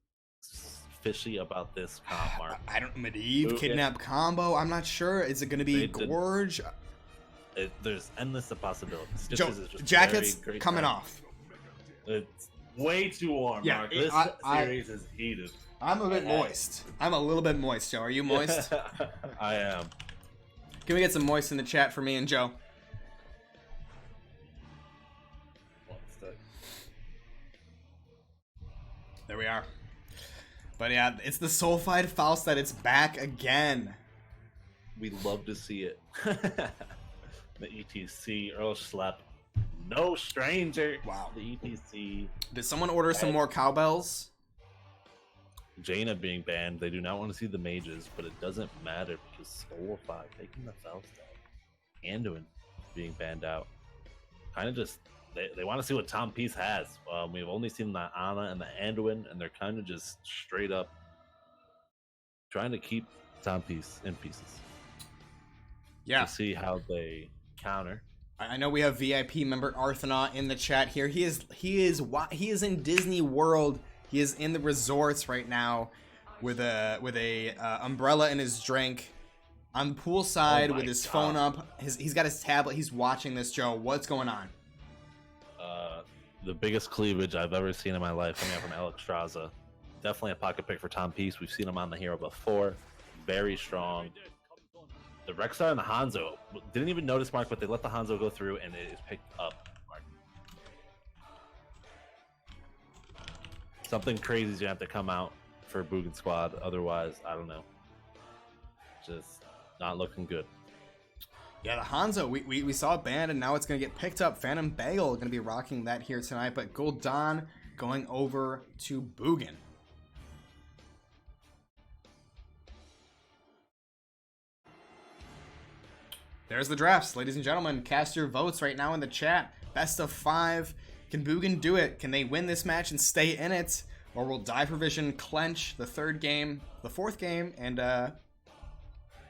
fishy about this comp, Mark. I don't Medivh kidnap combo. I'm not sure. Is it gonna be Gorge? There's endless of possibilities. Joe, is just jacket's very great coming time. off. It's way too warm, Yeah, Mark. This series is heated. I'm a bit moist. I'm a little bit moist, Joe. Are you moist? I am. Can we get some moist in the chat for me and Joe? There we are. But yeah, it's the Soulfied Faust that it's back again. We love to see it. The ETC, Earl Schlep, no stranger. Wow. The ETC. Did someone order some more cowbells? Jaina being banned. They do not want to see the mages, but it doesn't matter because Bo5 taking the Faust out. Anduin being banned out. Kind of just, they want to see what Timepiece has. We've only seen the Ana and the Anduin, and they're kind of just straight up trying to keep Timepiece in pieces. Yeah. To see how they counter. I know we have VIP member Arthana in the chat here. He is in Disney World. He is in the resorts right now with a umbrella in his drink on the poolside with his phone up. He's got his tablet. He's watching this. Joe, what's going on? The biggest cleavage I've ever seen in my life coming out from Alex Straza. Definitely a pocket pick for Timepiece. We've seen him on the hero before. Very strong. The Rexar and the Hanzo didn't even notice, Mark, but they let the Hanzo go through and it is picked up, Mark. Something crazy is gonna have to come out for Boogan Squad. Otherwise, I don't know. Just not looking good. Yeah, the Hanzo, we saw it banned and now it's going to get picked up. Phantom Bagel going to be rocking that here tonight, but Gul'dan going over to Boogan. There's the drafts, ladies and gentlemen. Cast your votes right now in the chat. Best of 5. Can Boogan do it? Can they win this match and stay in it? Or will Divervision clench the 3rd game, the 4th game, and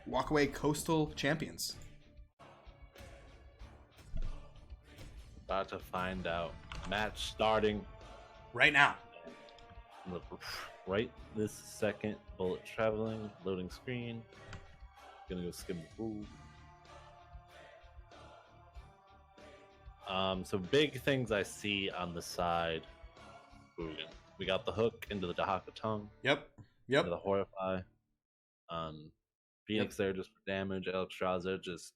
walk away Coastal champions? About to find out. Match starting right now. Right this second. Bullet traveling. Loading screen. Gonna go skim the pool. So big things I see on the side. Boogan. We got the hook into the Dahaka tongue. Yep. Into the Horrify. Phoenix there just for damage. Alex Straza just,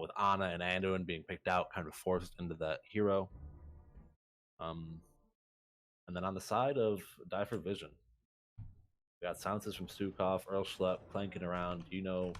with Ana and Anduin being picked out, kind of forced into that hero. And then on the side of Die for Vision, we got silences from Stukov, Earl Schlep clanking around. The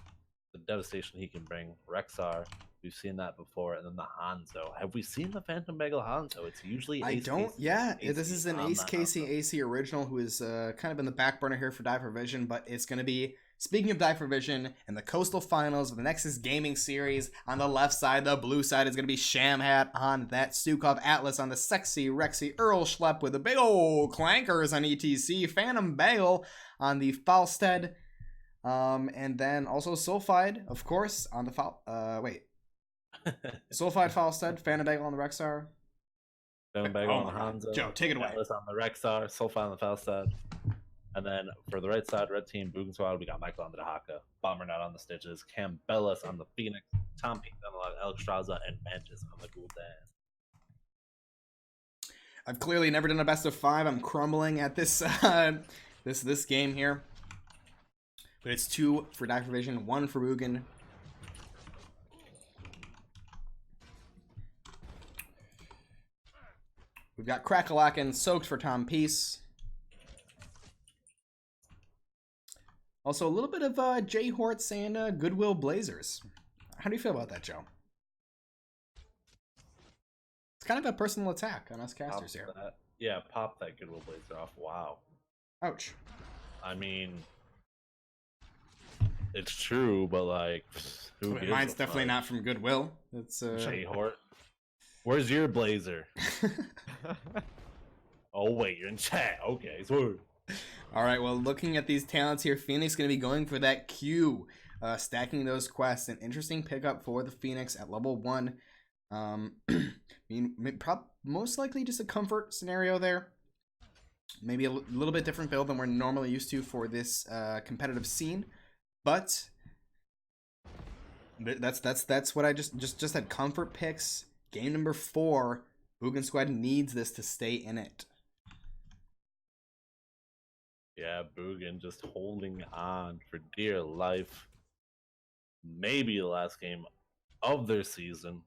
devastation he can bring. Rexar, we've seen that before, and then the Hanzo. Have we seen the Phantom Bagel Hanzo? It's usually I Ace don't. Casey, Yeah, Ace this is an Ace Casey Hanzo. AC original who is kind of in the back burner here for Die for Vision, but it's going to be. Speaking of Die for Vision, in the Coastal Finals of the Nexus Gaming Series, on the left side, the blue side is going to be Shamhat on that Stukov Atlas on the sexy Rexy Earl Schlep with the big old clankers on ETC, Phantom Bagel on the Falstead, and then also Sulfide, of course, on the Sulfide Falstead, Phantom Bagel on the Rexar. Phantom Bagel on the Hanzo. Joe, take it away. Atlas on the Rexar, Sulfide on the Falstad. And then for the right side, red team, Boogan Squad, we got Michael on the Dahaka, Bombernut on the Stitches, Campbellis on the Phoenix, Tom Pink on the Alexstrasza, and Mantis on the Gul'dan. I've clearly never done a best of 5. I'm crumbling at this this game here. But it's 2 for Dive Vision, 1 for Boogan. We've got Crackalakin soaked for Tom Peace. Also, a little bit of Jay Hortz and Goodwill Blazers. How do you feel about that, Joe? It's kind of a personal attack on us casters here. Yeah, pop that Goodwill Blazer off. Wow. Ouch. I mean, it's true, but like, who gives mine's a definitely fuck? not from Goodwill. It's Jay Hort. Where's your blazer? Oh wait, you're in chat. Okay, so all right. Well, looking at these talents here, Phoenix going to be going for that Q, stacking those quests. An interesting pickup for the Phoenix at level 1. I mean, most likely just a comfort scenario there. Maybe a little bit different build than we're normally used to for this competitive scene, but that's what I just had comfort picks. Game number 4, Boogan Squad needs this to stay in it. yeah, Boogan just holding on for dear life. Maybe the last game of their season.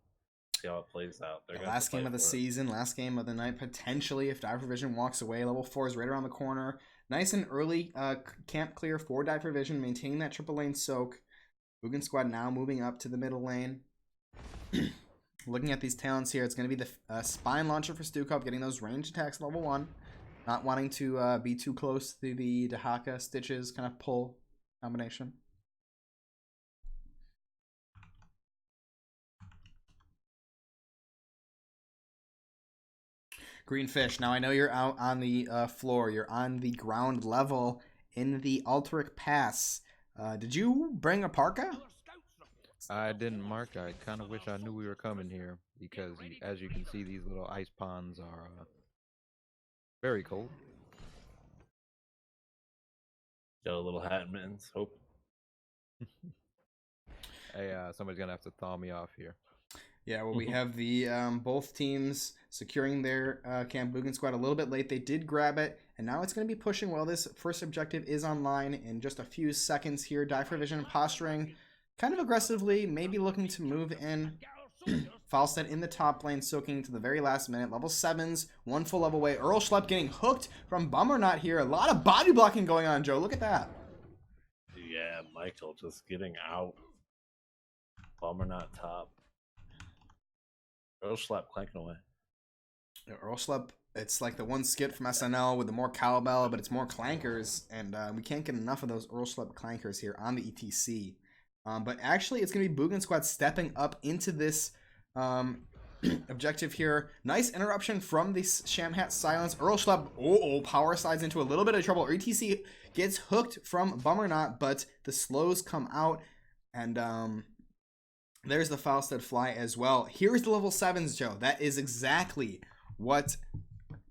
See how it plays out. The last game of the season, last game of the night, potentially, if Dive Vision walks away. Level 4 is right around the corner. Nice and early camp clear for Dive Vision, maintaining that triple lane soak. Boogan Squad now moving up to the middle lane. Looking at these talents here, it's going to be the Spine Launcher for Stukov, getting those range attacks level 1. Not wanting to be too close to the Dahaka Stitches kind of pull combination. Greenfish, now I know you're out on the floor. You're on the ground level in the Alteric Pass. Did you bring a parka? I didn't, Mark. I kind of wish I knew we were coming here because, as you can see, these little ice ponds are very cold. Got a little hat and mittens. Hope. Hey, somebody's gonna have to thaw me off here. Yeah, well, we have the both teams securing their Camp Boogan Squad a little bit late. They did grab it, and now it's going to be pushing well. This first objective is online in just a few seconds here. Dive Vision posturing kind of aggressively, maybe looking to move in. Falstad in the top lane, soaking to the very last minute. Level 7s, 1 full level away. Earl Schlepp getting hooked from Bummernut here. A lot of body blocking going on, Joe. Look at that. Yeah, Michael just getting out. Bummernut top. Earl Schlepp clanking away. Earl Schlepp, it's like the one skit from SNL with the more cowbell, but it's more clankers, and we can't get enough of those Earl Schlepp clankers here on the ETC. But actually, it's going to be Boogan Squad stepping up into this objective here. Nice interruption from the Shamhat Silence. Earl Schlepp, power slides into a little bit of trouble. ETC gets hooked from Bummernot, but the slows come out, and there's the Falstad fly as well. Here's the level 7s, Joe. That is exactly what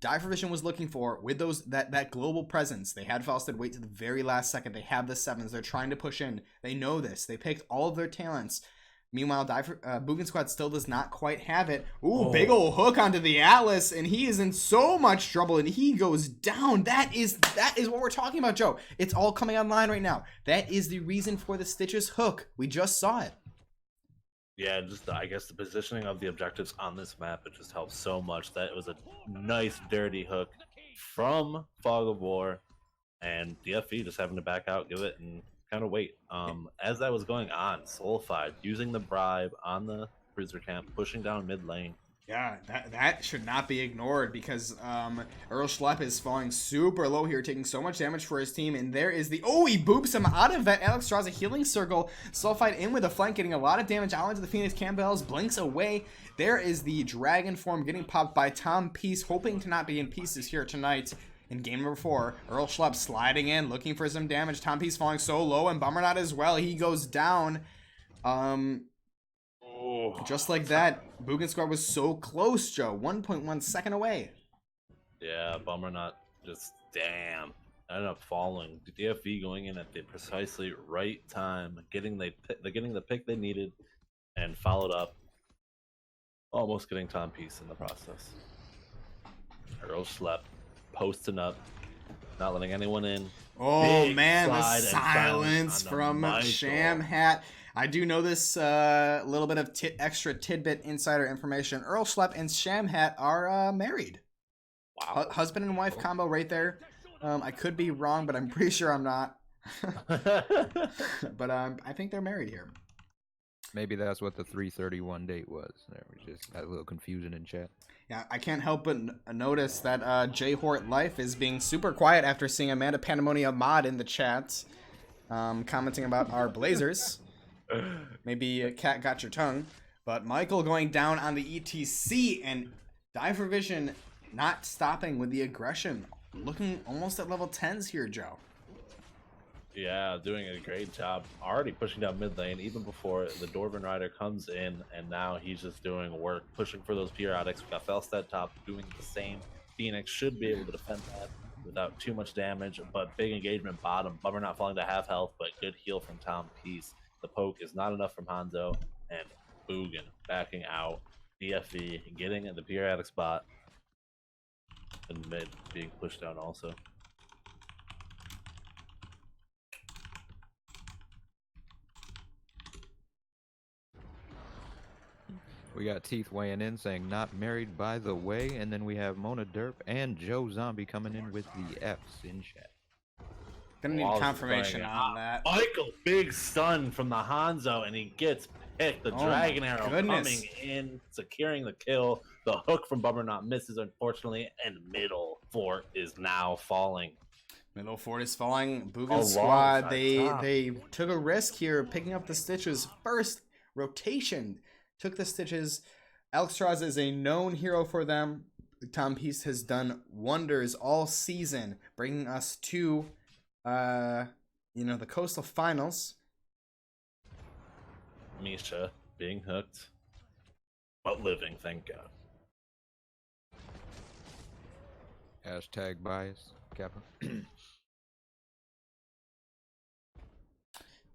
Dive Vision was looking for with those that global presence. They had Falstad wait to the very last second. They have the 7s. They're trying to push in. They know this. They picked all of their talents. Meanwhile, Boogan Squad still does not quite have it. Ooh, big ol' hook onto the Atlas, and he is in so much trouble, and he goes down. That is what we're talking about, Joe. It's all coming online right now. That is the reason for the Stitches hook. We just saw it. Yeah, just I guess the positioning of the objectives on this map, it just helps so much. That it was a nice dirty hook from Fog of War, and DFV just having to back out, give it, and kind of wait. As that was going on, Soulfied using the bribe on the Bruiser camp, pushing down mid lane. Yeah, that should not be ignored because Earl Schlepp is falling super low here, taking so much damage for his team. And there is the... Oh, he boops him out of that Alexstrasza healing circle. Sulfide in with a flank, getting a lot of damage out into the Phoenix Campbells. Blinks away. There is the Dragon form getting popped by Tom Peace, hoping to not be in pieces here tonight. In game number 4, Earl Schlepp sliding in, looking for some damage. Tom Peace falling so low, and Bummernot as well. He goes down. Just like that, Boogan Squad was so close, Joe. 1.1 second away. Yeah, Bummernot just damn. ended up falling. The DFV going in at the precisely right time, getting the pick they needed, and followed up, almost getting timepiece in the process. Earl slept, posting up, not letting anyone in. Oh Big man, the slide and silence on from Michael. Sham Hat. I do know this little bit of extra tidbit insider information. Earl Schlepp and Sham Hat are married. Wow. Husband and wife combo right there. I could be wrong, but I'm pretty sure I'm not. But I think they're married here. Maybe that's what the 331 date was. There was just a little confusion in chat. Yeah, I can't help but notice that J Hort Life is being super quiet after seeing Amanda Pandemonia mod in the chat, commenting about our Blazers. Maybe a cat got your tongue. But Michael going down on the ETC, and Dive for Vision not stopping with the aggression. Looking almost at level 10s here, Joe. Yeah, doing a great job. Already pushing down mid lane even before the Dwarven Rider comes in, and now he's just doing work, pushing for those periodics. We got Felstead top doing the same. Phoenix should be able to defend that without too much damage, but big engagement bottom. Bummer not falling to half health, but good heal from Tom Peace. The poke is not enough from Hanzo, and Boogan backing out. DFV getting in the periodic spot, and mid being pushed down also. We got Teeth weighing in saying not married by the way, and then we have Mona Derp and Joe Zombie coming in with the F's in chat. Gonna need confirmation on that. Michael, big stun from the Hanzo, and he gets picked. The Dragon Arrow coming in, securing the kill. The hook from Bummer not misses, unfortunately, and middle fort is now falling. Middle fort is falling. Boogan squad, they took a risk here, picking up the Stitches. First rotation took the Stitches. Elkstraz is a known hero for them. Tom Peace has done wonders all season, bringing us to the Coastal Finals. Misha being hooked, but living, thank God. Hashtag bias, Kappa.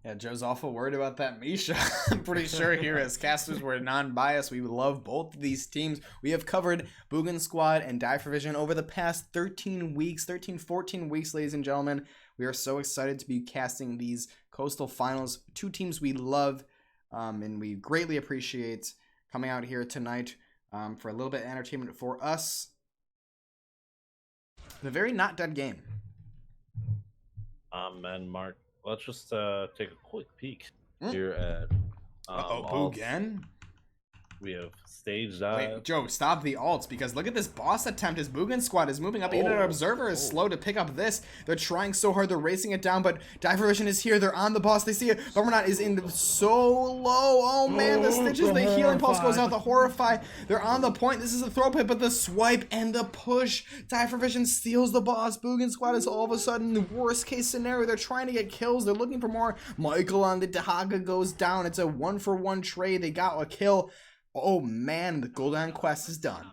Yeah, Joe's awful worried about that Misha. I'm pretty sure here as casters we're non-biased. We love both of these teams. We have covered Boogan Squad and Die for Vision over the past 14 weeks, ladies and gentlemen. We are so excited to be casting these Coastal Finals. Two teams we love and we greatly appreciate coming out here tonight for a little bit of entertainment for us. The very not dead game. And Mark, let's just take a quick peek here at Boogan. We have stage dive. Wait, Joe, stop the ults, because look at this boss attempt. His Boogan squad is moving up. Even an observer is slow to pick up this. They're trying so hard. They're racing it down, but Dive for Vision is here. They're on the boss. They see it. Bummerknot is in so low. Oh, man. The Stitches, the healing pulse goes out. The Horrify. They're on the point. This is a throw pit, but the swipe and the push. Dive for Vision steals the boss. Boogan squad is all of a sudden the worst case scenario. They're trying to get kills. They're looking for more. Michael on the Dahaga goes down. It's a 1-for-1 trade. They got a kill. Oh man, the Golden Quest is done.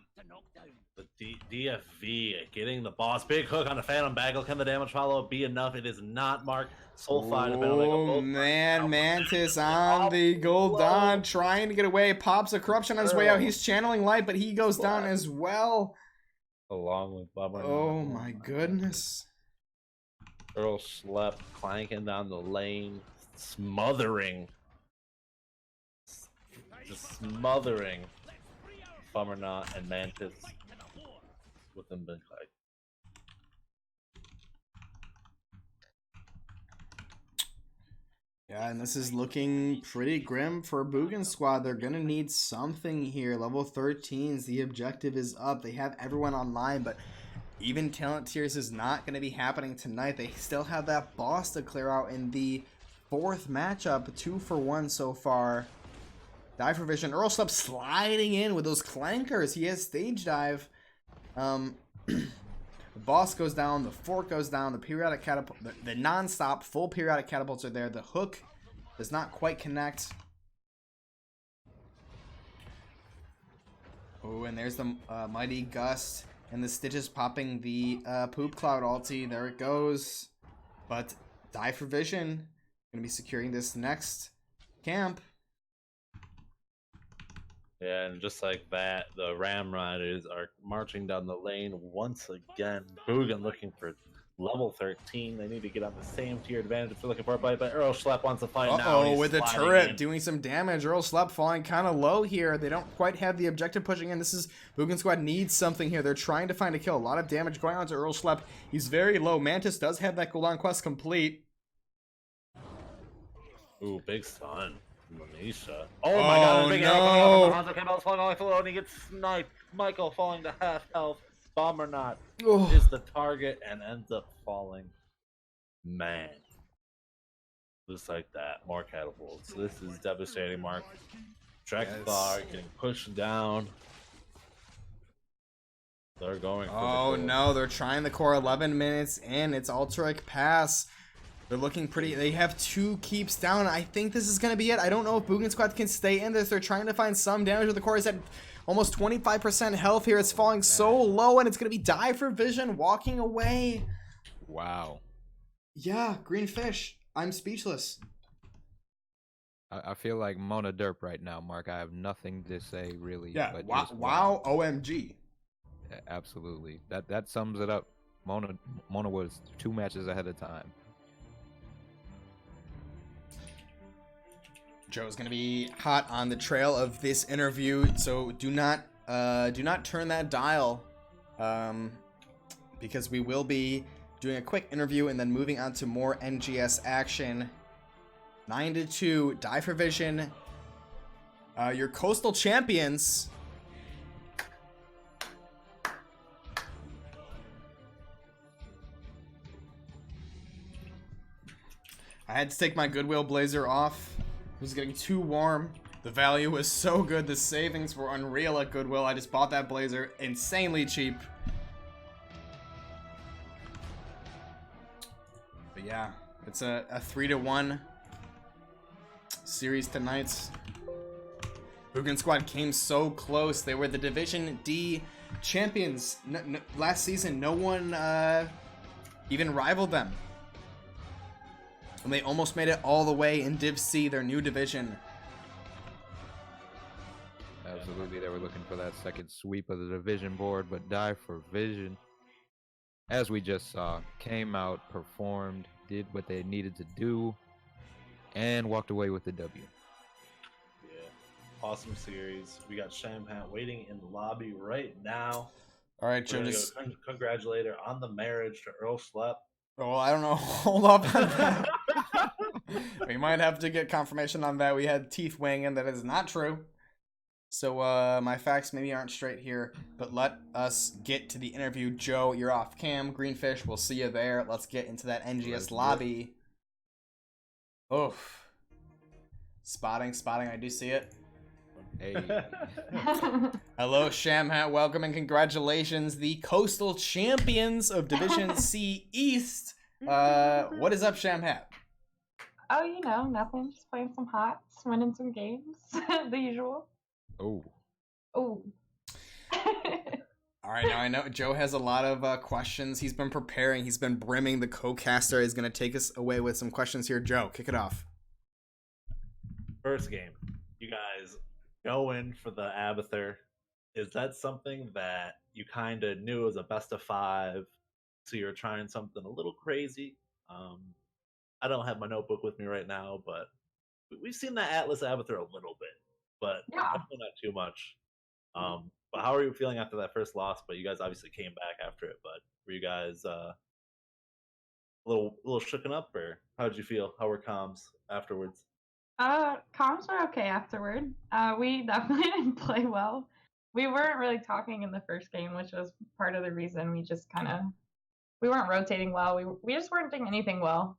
The DFV getting the boss. Big hook on a Phantom Bagel. Can the damage follow be enough? It is not, Mark. Soulfire. Oh man, Mantis on the Golden, trying to get away. Pops a corruption on his way out. He's channeling light, but he goes down as well. Along with Bummer. Oh my goodness. Earl slept, clanking down the lane, smothering Bummerknot and Mantis with them being like. Yeah, and this is looking pretty grim for Boogan squad. They're gonna need something here. Level 13s, the objective is up. They have everyone online, but even talent tiers is not gonna be happening tonight. They still have that boss to clear out in the fourth matchup. 2-for-1 so far. Dive for Vision. Earl Slept sliding in with those clankers. He has stage dive. The boss goes down. The fort goes down. The periodic catapult, the non-stop full periodic catapults are there. The hook does not quite connect. Oh, and there's the Mighty Gust And the Stitches popping the Poop Cloud ulti. There it goes. But Die for Vision. Gonna be securing this next camp. Yeah, and just like that, the Ram Riders are marching down the lane once again. Boogan looking for level 13. They need to get on the same tier advantage if they're looking for a fight, but Earl Schlepp wants to fight now. Uh-oh, with the turret in. doing some damage. Earl Schlepp falling kind of low here. They don't quite have the objective pushing in. This is Boogan Squad needs something here. They're trying to find a kill. A lot of damage going on to Earl Schlepp. He's very low. Mantis does have that cooldown quest complete. Ooh, big stun. Manisha. Oh my god, big no. Hanzo came out falling off and he gets sniped. Michael falling to half health. Bomb or not Oh. is the target and ends up falling. Man. Just like that. More catapults. This is devastating, Mark. Drexbar getting pushed down. They're going for Oh no, they're trying the core 11 minutes in. It's Ultric Pass. They're looking pretty. They have 2 keeps down. I think this is going to be it. I don't know if Boogan Squad can stay in this. They're trying to find some damage with the core. Is at almost 25% health here. It's falling so low, and it's going to be Die for Vision walking away. Wow. Yeah, green fish. I'm speechless. I feel like Mona Derp right now, Mark. I have nothing to say really. Yeah, but wow, just wow, OMG. Absolutely. That sums it up. Mona was 2 matches ahead of time. Joe's gonna be hot on the trail of this interview, so do not turn that dial, because we will be doing a quick interview and then moving on to more NGS action. 9-2, Die for Vision. Your coastal champions. I had to take my Goodwill blazer off. It was getting too warm. The value was so good. The savings were unreal at Goodwill. I just bought that blazer insanely cheap. But yeah, it's a 3-1 series tonight. Boogan Squad came so close. They were the Division D champions last season. No one even rivaled them. And they almost made it all the way in Div C, their new division. Absolutely, they were looking for that second sweep of the division board, but Die for Vision, as we just saw, came out, performed, did what they needed to do, and walked away with the W. Yeah, awesome series. We got Shamhat waiting in the lobby right now. All right, Joe, just congratulate her on the marriage to Earl Schlepp. Oh, I don't know. Hold up on that. We might have to get confirmation on that. We had Teeth weighing in that is not true. So my facts maybe aren't straight here, but let us get to the interview. Joe, you're off cam. Greenfish, we'll see you there. Let's get into that NGS lobby. Oh, spotting. I do see it. Hey. Hello, Shamhat. Welcome and congratulations, the Coastal Champions of Division C East. What is up, Shamhat? Oh, you know, nothing. Just playing some hots, winning some games. The usual. Oh. Oh. All right, now I know Joe has a lot of questions. He's been preparing. He's been brimming. The co-caster is going to take us away with some questions here. Joe, kick it off. First game, you guys go in for the Abathur. Is that something that you kind of knew as a best of 5, so you're trying something a little crazy? I don't have my notebook with me right now, but we've seen that Atlas Abathur a little bit, but definitely not too much. But how are you feeling after that first loss? But you guys obviously came back after it, but were you guys a little shooken up, or how did you feel? How were comms afterwards? Comms were okay afterward. We definitely didn't play well. We weren't really talking in the first game, which was part of the reason we just we weren't rotating well. We just weren't doing anything well.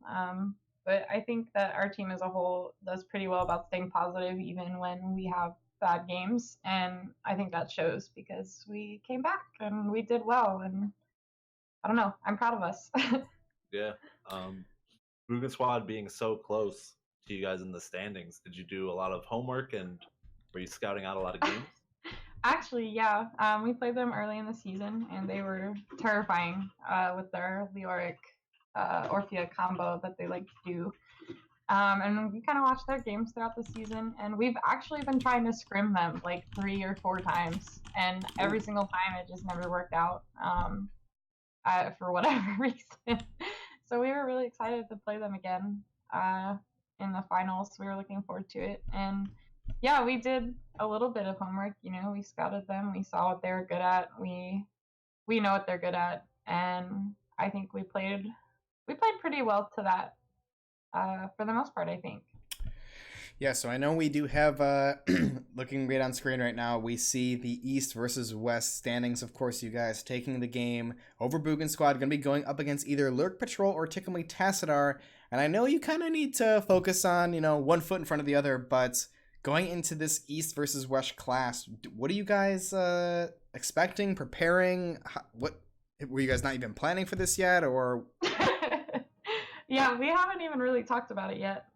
But I think that our team as a whole does pretty well about staying positive even when we have bad games, and I think that shows because we came back and we did well, and I don't know, I'm proud of us. Yeah. Boogan Squad being so close to you guys in the standings, did you do a lot of homework and were you scouting out a lot of games? Actually, yeah. We played them early in the season, and they were terrifying with their Leoric Orphea combo that they like to do. And we kind of watched their games throughout the season, and we've actually been trying to scrim them like 3 or 4 times, and every single time it just never worked out for whatever reason. So we were really excited to play them again in the finals. We were looking forward to it, and yeah, we did a little bit of homework. You know, we scouted them, we saw what they were good at, we know what they're good at, and I think we played pretty well to that for the most part, I think. Yeah, so I know we do have, looking right on screen right now, we see the East versus West standings. Of course, you guys taking the game over Boogan Squad, going to be going up against either Lurk Patrol or Ticklemly Tassadar. And I know you kind of need to focus on, one foot in front of the other, but going into this East versus West class, what are you guys expecting, preparing? What were you guys not even planning for this yet, or? Yeah, we haven't even really talked about it yet.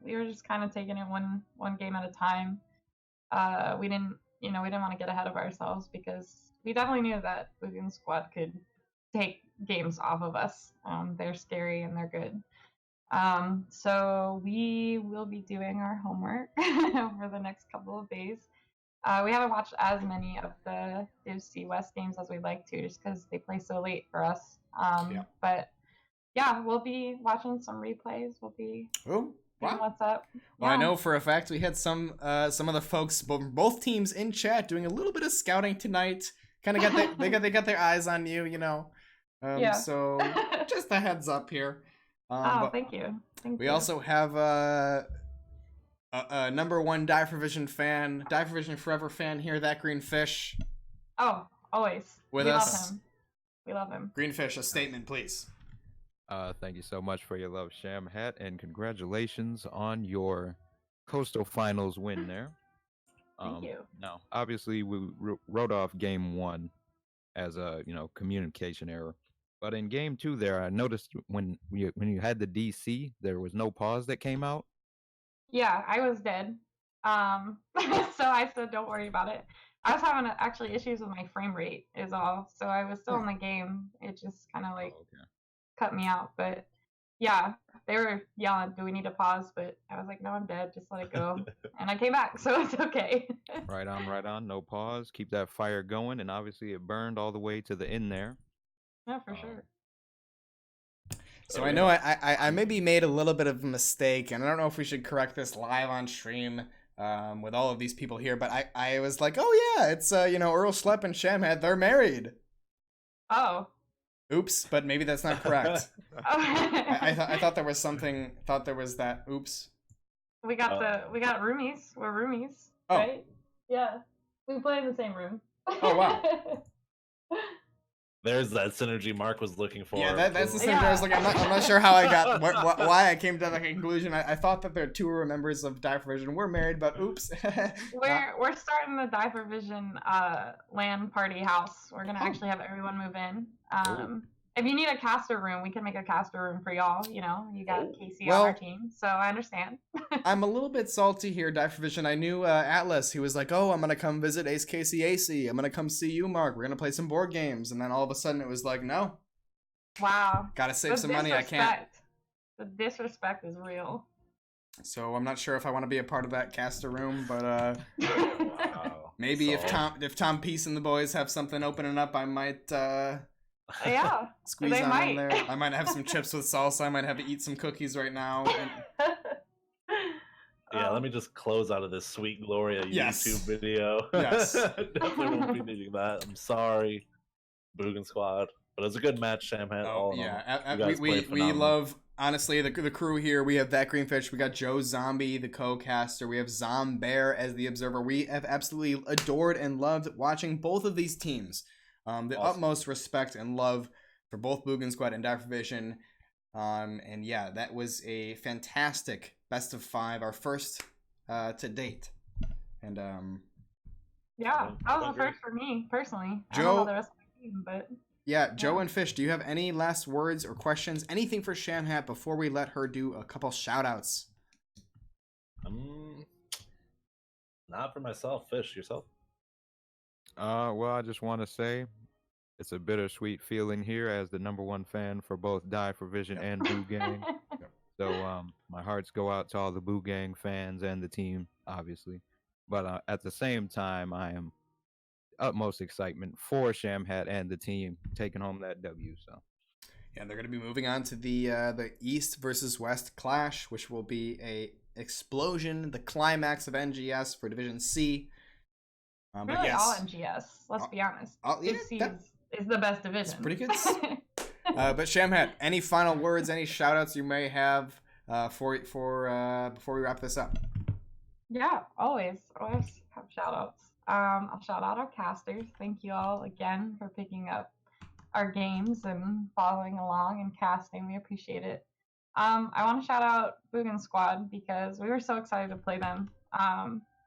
We were just kind of taking it one game at a time. We didn't want to get ahead of ourselves because we definitely knew that Boogan Squad could take games off of us. They're scary and they're good. So we will be doing our homework over the next couple of days. We haven't watched as many of the Div C West games as we'd like to, just because they play so late for us. Yeah. But yeah, we'll be watching some replays. We'll be Oh, seeing wow. what's up. Well, I Yeah. know for a fact we had some of the folks, both teams in chat, doing a little bit of scouting tonight. Kind of got they got their eyes on you, Yeah. So just a heads up here. Oh, thank you. Thank We you. also have a #1 Die for Vision fan, Die for Vision Forever fan here. That Green Fish Oh, always. with we us. love him. We love him. Green Fish, a statement, please. Thank you so much for your love, Sham Hat, and congratulations on your Coastal Finals win there. Thank you. Now, obviously, we wrote off game one as a communication error, but in game two, there I noticed when you had the DC, there was no pause that came out. Yeah, I was dead. So I said, don't worry about it. I was having actually issues with my frame rate, is all. So I was still in the game. It just kind of like Okay. cut me out. But yeah, they were yelling, "Do we need to pause?" But I was like, "No, I'm dead. Just let it go." And I came back, so it's okay. Right on. No pause. Keep that fire going, and obviously it burned all the way to the end there. Yeah, for sure. So I know I maybe made a little bit of a mistake, and I don't know if we should correct this live on stream with all of these people here, but I was like, oh yeah, it's Earl Schlepp and Shamhead, they're married. Oh. Oops, but maybe that's not correct. Oh. I thought there was something. Thought there was that. Oops. We got roomies. We're roomies, Oh. right? Yeah, we play in the same room. Oh, wow. There's that synergy Mark was looking for. Yeah, that's the same. Yeah. I was like, I'm not sure how I got why I came to that conclusion. I thought that the two members of Die for Vision were married, but oops. We're starting the Die for Vision LAN party house. We're gonna actually have everyone move in. If you need a caster room, we can make a caster room for y'all. You got Casey on our team, so I understand. I'm a little bit salty here, Die for Vision. I knew Atlas. He was like, "Oh, I'm gonna come visit Ace Casey AC. I'm gonna come see you, Mark. We're gonna play some board games." And then all of a sudden, it was like, "No, Wow. gotta save some money. I can't." The disrespect is real. So I'm not sure if I want to be a part of that caster room, but Wow. maybe So- if Tom Peace and the boys have something opening up, I might Yeah. squeeze They on might. in there. I might have some chips with salsa. I might have to eat some cookies right now. Yeah, let me just close out of this Sweet Gloria Yes. YouTube video. Yes. Definitely won't be needing that. I'm sorry, Boogan Squad. But it was a good match, Shamhead. Oh all in all. yeah, You guys we played phenomenal. love, honestly, the crew here. We have that Greenfish. We got Joe Zombie, the co-caster. We have Zombear as the observer. We have absolutely adored and loved watching both of these teams. The Awesome. utmost respect and love for both Boogan Squad and Dire Vision. And yeah, that was a fantastic best of 5, our first to date. And Yeah, that was I the first for me personally. I Joe- don't know the rest of the team, but yeah, Joe and Fish, do you have any last words or questions? Anything for Shamhat before we let her do a couple shout outs? Not for myself. Fish, yourself? Well, I just want to say it's a bittersweet feeling here as the #1 fan for both Die for Vision Yep. and Boo Gang. Yep. So my hearts go out to all the Boo Gang fans and the team, obviously. But at the same time, I am utmost excitement for Shamhat and the team taking home that W. So Yeah, they're going to be moving on to the East versus West clash, which will be a explosion, the climax of NGS for Division C. But Really, yes, all NGS. Let's be honest. yeah, FC that- is the best division. It's pretty good. But Shamhat, any final words, any shout outs you may have for before we wrap this up? Yeah, always have shout outs. I'll shout out our casters. Thank you all again for picking up our games and following along and casting. We appreciate it. I want to shout out Boogan Squad because we were so excited to play them.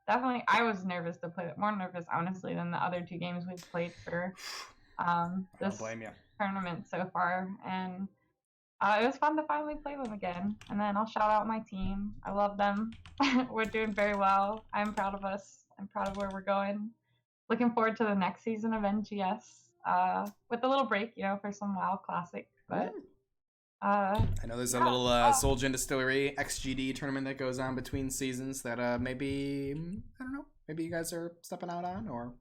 Definitely, I was nervous to play it. More nervous, honestly, than the other 2 games we've played for this Blame you. tournament so far. And it was fun to finally play them again. And then I'll shout out my team. I love them. We're doing very well. I'm proud of us. I'm proud of where we're going. Looking forward to the next season of NGS with a little break, for some WoW Classic. But I know there's a little Solgen Distillery XGD tournament that goes on between seasons that maybe, I don't know, maybe you guys are stepping out on, or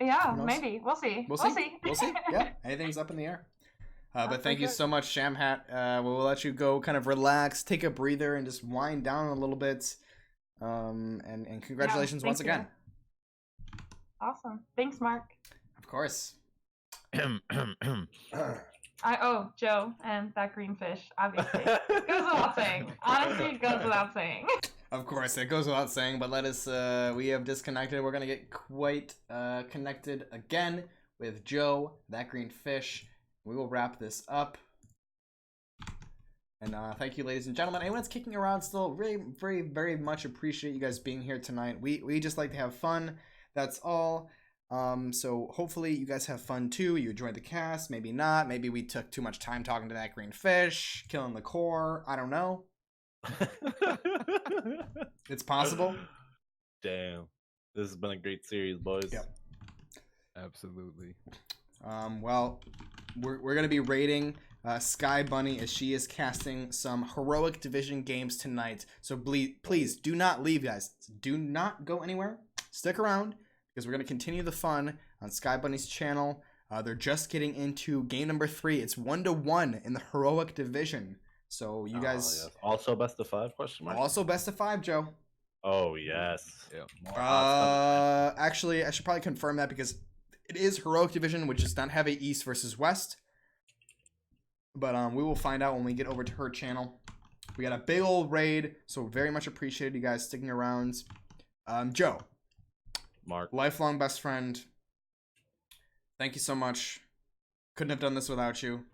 yeah, maybe. We'll see. We'll see. Yeah, anything's up in the air. But thank you so much, Shamhat. We'll let you go kind of relax, take a breather, and just wind down a little bit. And congratulations once again. Awesome. Thanks, Mark. Of course. Joe and that green fish, obviously. Goes without saying. Honestly, it goes without saying. Of course, it goes without saying, but let us, we have disconnected. We're going to get quite connected again with Joe, that green fish. We will wrap this up. And thank you, ladies and gentlemen. Anyone that's kicking around still, really, very, very much appreciate you guys being here tonight. We just like to have fun. That's all. So hopefully you guys have fun too. You enjoyed the cast. Maybe not. Maybe we took too much time talking to that green fish, killing the core. I don't know. It's possible. Damn. This has been a great series, boys. Yep. absolutely. Well, we're going to be rating Sky Bunny as she is casting some heroic division games tonight. So please do not leave, guys. Do not go anywhere. Stick around because we're going to continue the fun on Sky Bunny's channel. They're just getting into game number 3. It's 1-1 in the heroic division. So you guys also best of 5 question mark. Also best of 5, Joe. Oh yes. Yeah. Actually, I should probably confirm that because it is heroic division, which does not have a East versus West. But we will find out when we get over to her channel. We got a big old raid, so very much appreciated you guys sticking around. Joe, Mark, lifelong best friend. Thank you so much. Couldn't have done this without you.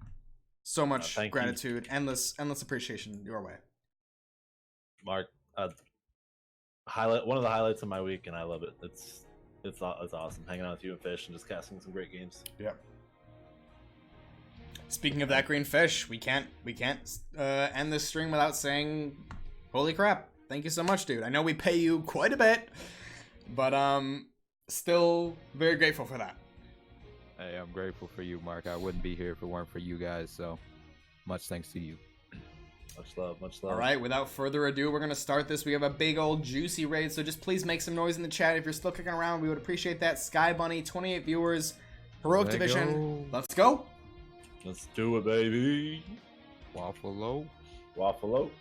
So much gratitude, you. endless appreciation your way. Mark, one of the highlights of my week, and I love it. It's awesome hanging out with you and Fish and just casting some great games. Yep. Speaking of that green fish, we can't end this stream without saying, holy crap! Thank you so much, dude. I know we pay you quite a bit, but still very grateful for that. Hey, I'm grateful for you, Mark. I wouldn't be here if it weren't for you guys. So much thanks to you. Much love, much love. All right, without further ado, we're gonna start this. We have a big old juicy raid, so just please make some noise in the chat if you're still kicking around. We would appreciate that. Sky Bunny, 28 viewers, heroic division. Let's go. Let's do it, baby. Waffle low. Waffle low.